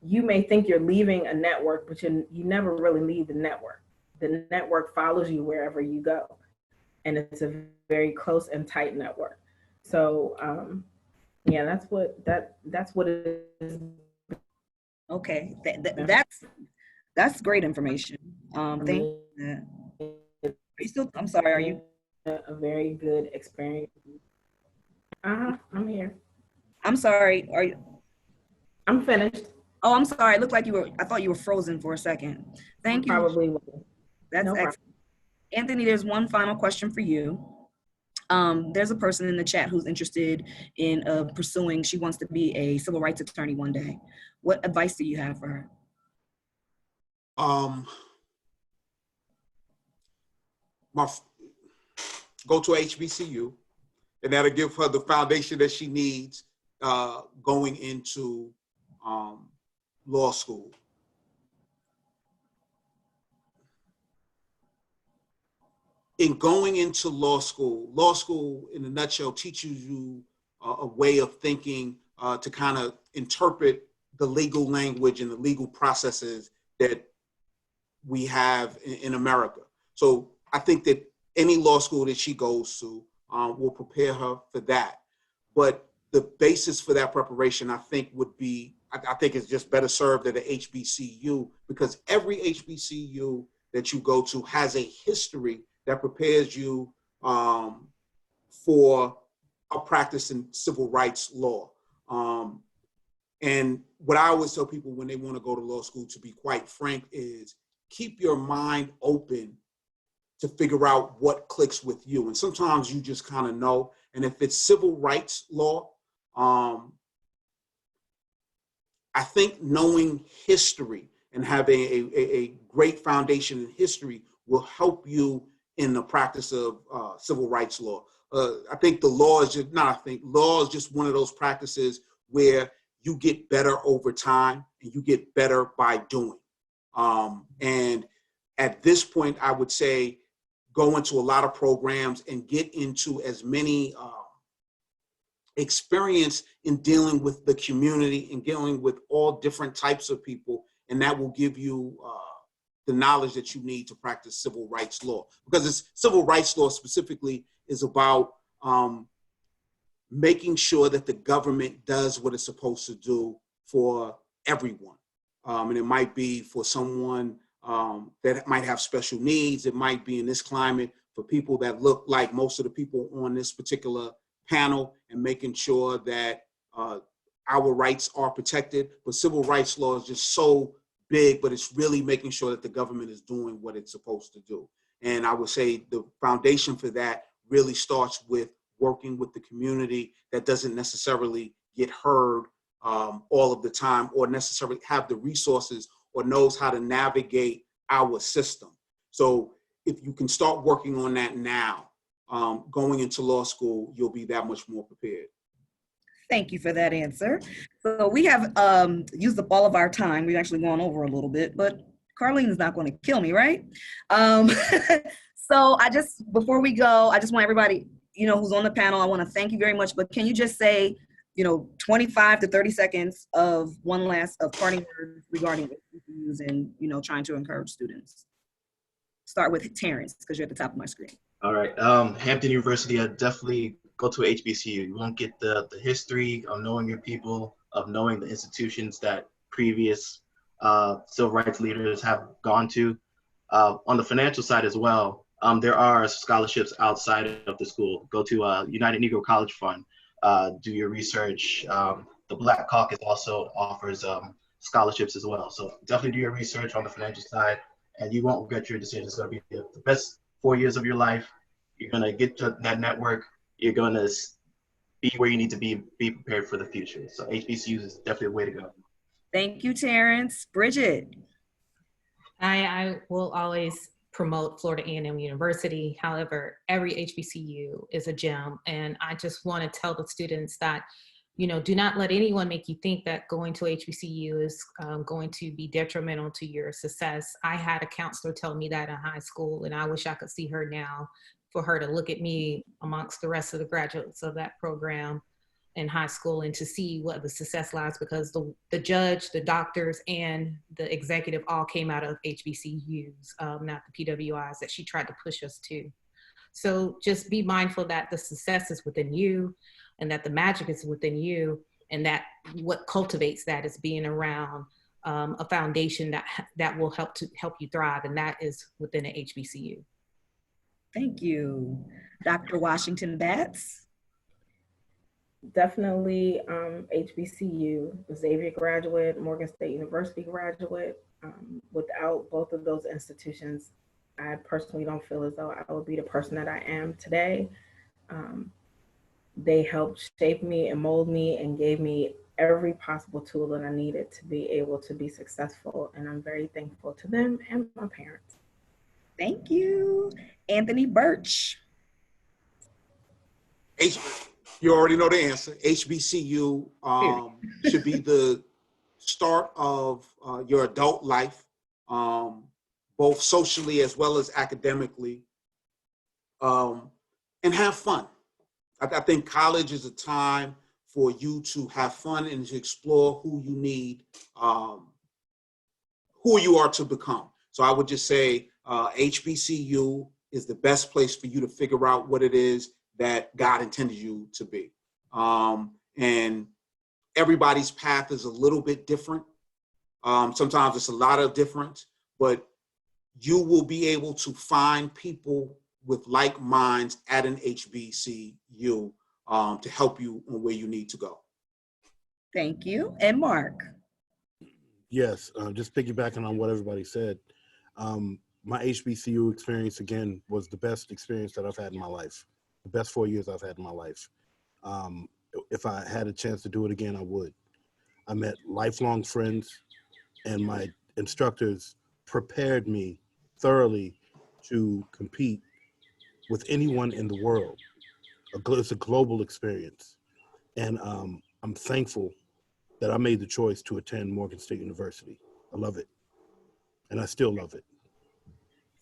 you may think you're leaving a network, but you never really leave the network. The network follows you wherever you go. And it's a very close and tight network. So yeah, that's what it is. Okay, that's great information. Thank you. Are you still? I'm sorry. Are you? A very good experience. I'm here. I'm sorry. Are you? I'm finished. Oh, I'm sorry. It looked like you were. I thought you were frozen for a second. Thank you. Probably. That's no excellent. Anthony, there's one final question for you. There's a person in the chat who's interested in pursuing. She wants to be a civil rights attorney one day. What advice do you have for her? Go to HBCU, and that'll give her the foundation that she needs going into law school. In going into law school in a nutshell teaches you a way of thinking to kind of interpret the legal language and the legal processes that we have in America. So I think that any law school that she goes to will prepare her for that. But the basis for that preparation, I think, would be, I think it's just better served at a HBCU, because every HBCU that you go to has a history that prepares you for a practice in civil rights law. And what I always tell people when they want to go to law school, to be quite frank, is keep your mind open to figure out what clicks with you. And sometimes you just kind of know. And if it's civil rights law, I think knowing history and having a great foundation in history will help you in the practice of civil rights law. I think the law is just, law is just one of those practices where you get better over time and you get better by doing. And at this point, I would say go into a lot of programs and get into as many experience in dealing with the community and dealing with all different types of people. And that will give you the knowledge that you need to practice civil rights law. Because it's civil rights law specifically is about making sure that the government does what it's supposed to do for everyone. And it might be for someone that might have special needs. It might be in this climate for people that look like most of the people on this particular panel, and making sure that our rights are protected. But civil rights law is just so big, but it's really making sure that the government is doing what it's supposed to do. And I would say the foundation for that really starts with working with the community that doesn't necessarily get heard all of the time, or necessarily have the resources or knows how to navigate our system. So if you can start working on that now, going into law school, you'll be that much more prepared. Thank you for that answer. So we have used up all of our time. We've actually gone over a little bit, but Carlene is not going to kill me, right? So before we go, I just want everybody, who's on the panel, I want to thank you very much, but can you just say, 25 to 30 seconds of parting words regarding HBCUs and, trying to encourage students. Start with Terrence, because you're at the top of my screen. All right, Hampton University, I definitely go to HBCU. You won't get the history of knowing your people, of knowing the institutions that previous civil rights leaders have gone to. On the financial side as well, there are scholarships outside of the school. Go to United Negro College Fund, do your research. The Black Caucus also offers scholarships as well. So definitely do your research on the financial side, and you won't regret your decision. It's going to be the best 4 years of your life. You're going to get to that network. You're going to be where you need to be prepared for the future. So HBCUs is definitely a way to go. Thank you, Terrence. Bridget. I will always promote Florida A&M University. However, every HBCU is a gem. And I just want to tell the students that, do not let anyone make you think that going to HBCU is going to be detrimental to your success. I had a counselor tell me that in high school, and I wish I could see her now, for her to look at me amongst the rest of the graduates of that program in high school and to see what the success lies, because the judge, the doctors, and the executive all came out of HBCUs, not the PWIs that she tried to push us to. So just be mindful that the success is within you, and that the magic is within you, and that what cultivates that is being around a foundation that will help you thrive, and that is within an HBCU. Thank you. Dr. Washington Batts. Definitely HBCU, Xavier graduate, Morgan State University graduate. Without both of those institutions, I personally don't feel as though I would be the person that I am today. They helped shape me and mold me and gave me every possible tool that I needed to be able to be successful. And I'm very thankful to them and my parents. Thank you. Anthony Birch. You already know the answer. HBCU should be the start of your adult life, both socially as well as academically, and have fun. I think college is a time for you to have fun and to explore who you need, who you are to become. So I would just say HBCU is the best place for you to figure out what it is that God intended you to be. And everybody's path is a little bit different. Sometimes it's a lot of difference, but you will be able to find people with like minds at an HBCU to help you on where you need to go. Thank you. And Mark. Yes, just piggybacking on what everybody said. My HBCU experience, again, was the best experience that I've had in my life. The best 4 years I've had in my life. If I had a chance to do it again, I would. I met lifelong friends, and my instructors prepared me thoroughly to compete with anyone in the world. It's a global experience. And I'm thankful that I made the choice to attend Morgan State University. I love it. And I still love it.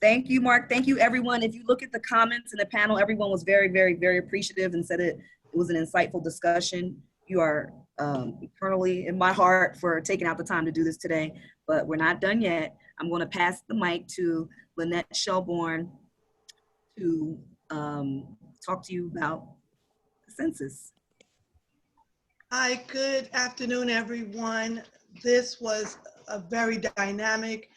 Thank you, Mark. Thank you, everyone. If you look at the comments in the panel, everyone was very, very, very appreciative and said it was an insightful discussion. You are eternally in my heart for taking out the time to do this today, but we're not done yet. I'm going to pass the mic to Lynette Shelbourne to talk to you about the census. Hi, good afternoon, everyone. This was a very dynamic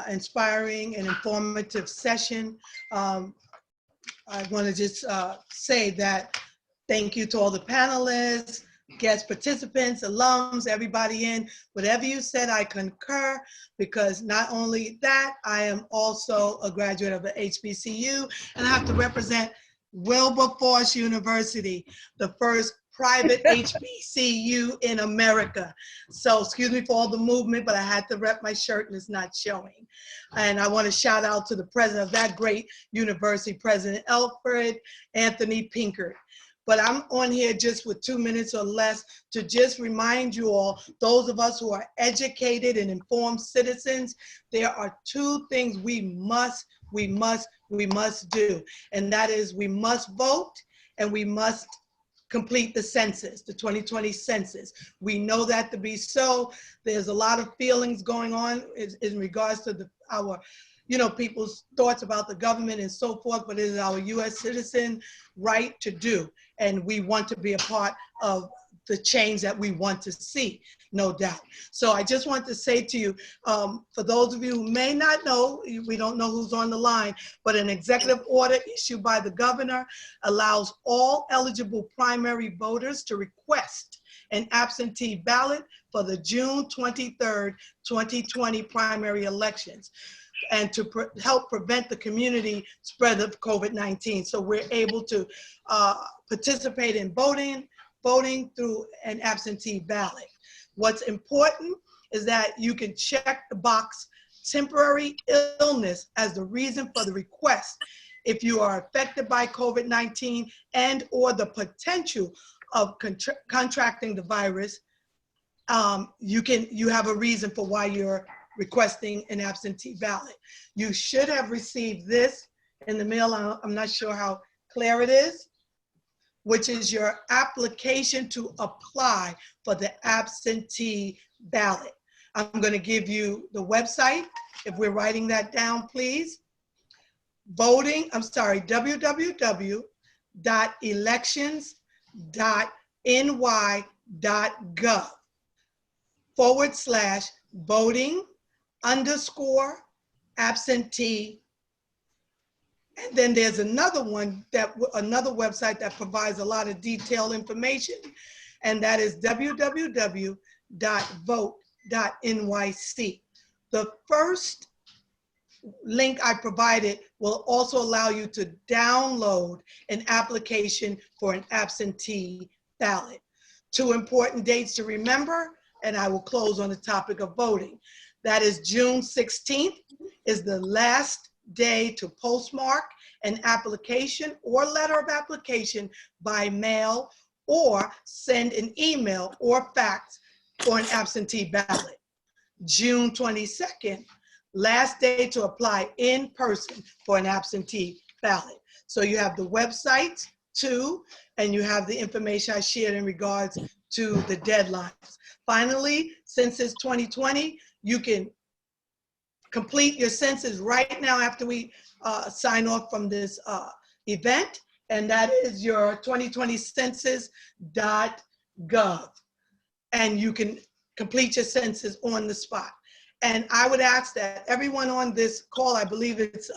inspiring and informative session. I want to just say that thank you to all the panelists, guest participants, alums, everybody in. Whatever you said, I concur, because not only that, I am also a graduate of the HBCU, and I have to represent Wilberforce University, the first private HBCU in America. So excuse me for all the movement, but I had to rep my shirt and it's not showing. And I want to shout out to the president of that great university, President Alfred Anthony Pinkert. But I'm on here just with 2 minutes or less to just remind you all, those of us who are educated and informed citizens, there are two things we must do. And that is, we must vote and we must complete the census, the 2020 census. We know that to be so. There's a lot of feelings going on in regards to our people's thoughts about the government and so forth, but it is our US citizen right to do. And we want to be a part of the change that we want to see, no doubt. So I just want to say to you, for those of you who may not know, we don't know who's on the line, but an executive order issued by the governor allows all eligible primary voters to request an absentee ballot for the June 23rd, 2020 primary elections, and to help prevent the community spread of COVID-19. So we're able to participate in voting through an absentee ballot. What's important is that you can check the box temporary illness as the reason for the request. If you are affected by COVID-19 and or the potential of contracting the virus, you have a reason for why you're requesting an absentee ballot. You should have received this in the mail. I'm not sure how clear it is, which is your application to apply for the absentee ballot. I'm going to give you the website, if we're writing that down, please. www.elections.ny.gov/voting_absentee. And then there's another website that provides a lot of detailed information, and that is www.vote.nyc. The first link I provided will also allow you to download an application for an absentee ballot. Two important dates to remember, and I will close on the topic of voting. That is June 16th is the last day to postmark an application or letter of application by mail or send an email or fax for an absentee ballot. June 22nd, last day to apply in person for an absentee ballot. So you have the website too, and you have the information I shared in regards to the deadlines. Finally, Census 2020, you can complete your census right now after we sign off from this event, and that is your 2020 census.gov. And you can complete your census on the spot. And I would ask that everyone on this call, I believe it's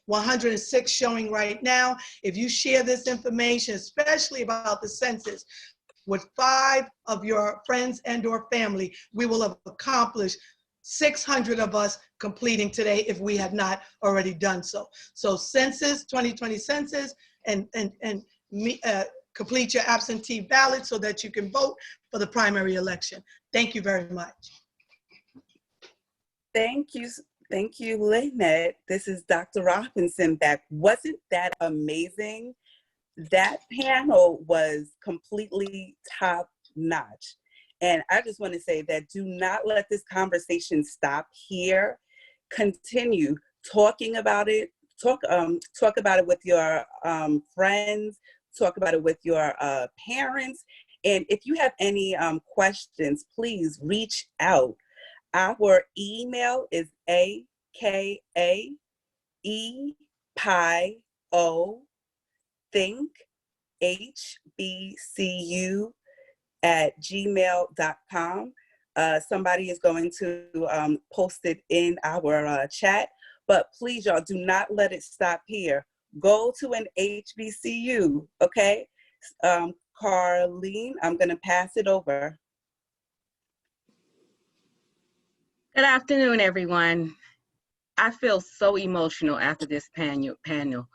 106 showing right now, if you share this information, especially about the census, with 5 of your friends and or family, we will have accomplished 600 of us completing today if we had not already done so. So census, 2020 census, and complete your absentee ballot so that you can vote for the primary election. Thank you very much. Thank you, Lynette. This is Dr. Robinson back. Wasn't that amazing? That panel was completely top notch. And I just want to say that do not let this conversation stop here. Continue talking about it. Talk about it with your friends. Talk about it with your parents. And if you have any questions, please reach out. Our email is akaepiothinkhbcu@gmail.com. Somebody is going to post it in our chat, but please, y'all, do not let it stop here. Go to an HBCU, okay? Carlene, I'm going to pass it over. Good afternoon, everyone. I feel so emotional after this panel.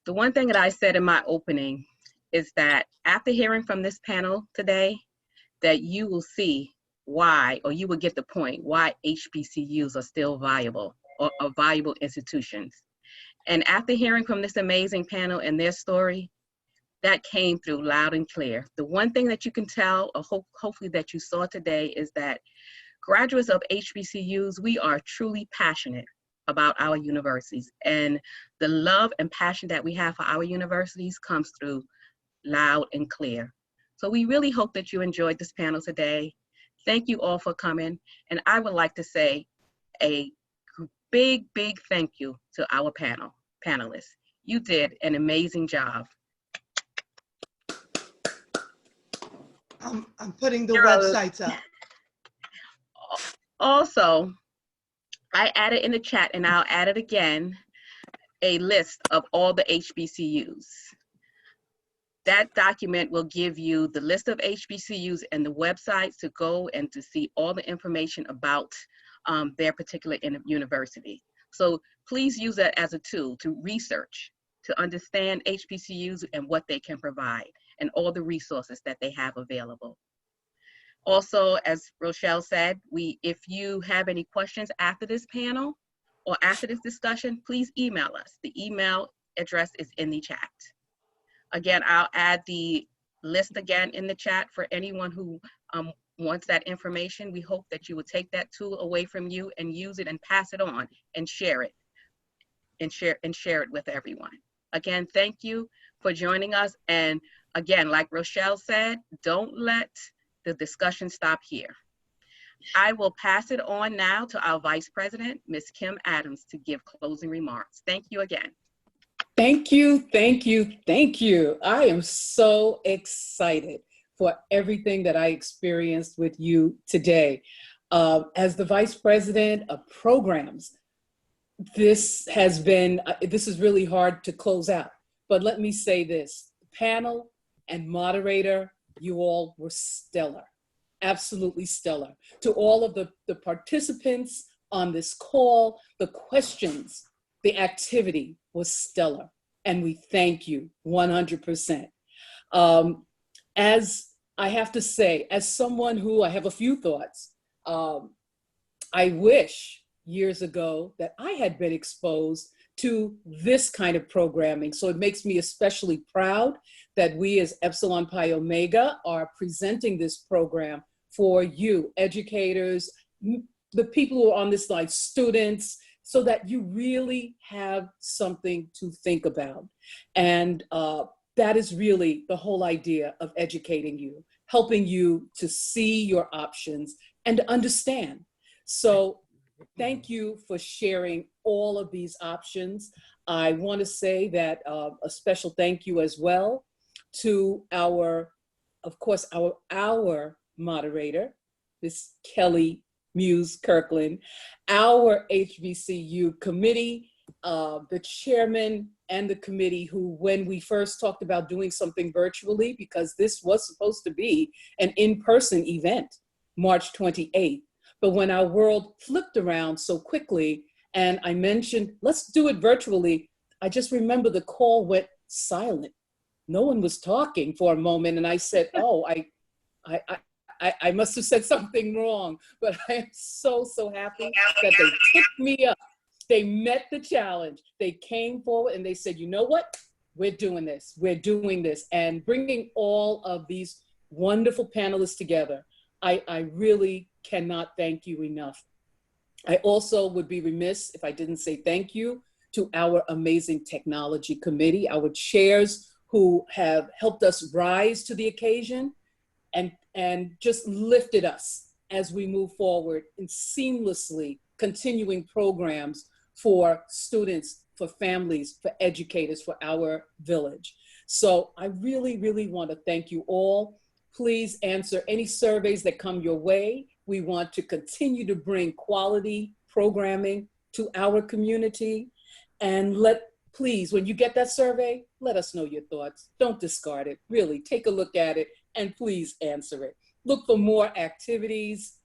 The one thing that I said in my opening is that after hearing from this panel today, that you will see why, or you will get the point, why HBCUs are still viable or are viable institutions. And after hearing from this amazing panel and their story, that came through loud and clear. The one thing that you can tell, or hopefully that you saw today, is that graduates of HBCUs, we are truly passionate about our universities. And the love and passion that we have for our universities comes through loud and clear. So we really hope that you enjoyed this panel today. Thank you all for coming. And I would like to say a big, big thank you to our panelists. You did an amazing job. I'm putting the websites up. Also, I added in the chat, and I'll add it again, a list of all the HBCUs. That document will give you the list of HBCUs and the websites to go and to see all the information about their particular university. So please use that as a tool to research, to understand HBCUs and what they can provide and all the resources that they have available. Also, as Rochelle said, if you have any questions after this panel or after this discussion, please email us. The email address is in the chat. Again, I'll add the list again in the chat for anyone who wants that information. We hope that you will take that tool away from you and use it and pass it on and share it and share it with everyone. Again, thank you for joining us. And again, like Rochelle said, don't let the discussion stop here. I will pass it on now to our Vice President, Ms. Kim Adams, to give closing remarks. Thank you again. Thank you, thank you, thank you. I am so excited for everything that I experienced with you today. As the Vice President of Programs, this is really hard to close out. But let me say this, panel and moderator, you all were stellar, absolutely stellar. To all of the participants on this call, the questions, the activity was stellar, and we thank you 100%. As I have to say, as someone who, I have a few thoughts, I wish years ago that I had been exposed to this kind of programming. So it makes me especially proud that we as Epsilon Pi Omega are presenting this program for you, educators, the people who are on this line, students, so that you really have something to think about. And that is really the whole idea of educating you, helping you to see your options and to understand. So thank you for sharing all of these options. I want to say that a special thank you as well to our moderator, Ms. Kelly Muse Kirkland, our HBCU committee, the chairman and the committee who, when we first talked about doing something virtually, because this was supposed to be an in-person event, March 28th. But when our world flipped around so quickly and I mentioned, let's do it virtually, I just remember the call went silent. No one was talking for a moment. And I said, oh, I must have said something wrong, but I am so, so happy that they picked me up. They met the challenge. They came forward and they said, you know what? We're doing this. We're doing this. And bringing all of these wonderful panelists together, I really cannot thank you enough. I also would be remiss if I didn't say thank you to our amazing technology committee, our chairs who have helped us rise to the occasion and just lifted us as we move forward in seamlessly continuing programs for students, for families, for educators, for our village. So I really, really want to thank you all. Please answer any surveys that come your way. We want to continue to bring quality programming to our community. And please, when you get that survey, let us know your thoughts. Don't discard it. Really, take a look at it and please answer it. Look for more activities.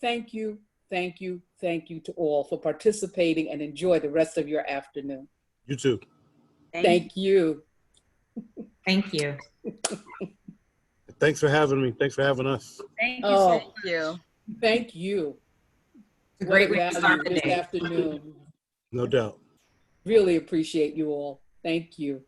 Thank you, thank you, thank you to all for participating, and enjoy the rest of your afternoon. You too. Thank you. Thank you. Thanks for having me. Thanks for having us. Thank you so much. Thank you. It's a great way to Value start the this day. afternoon. No doubt. Really appreciate you all. Thank you.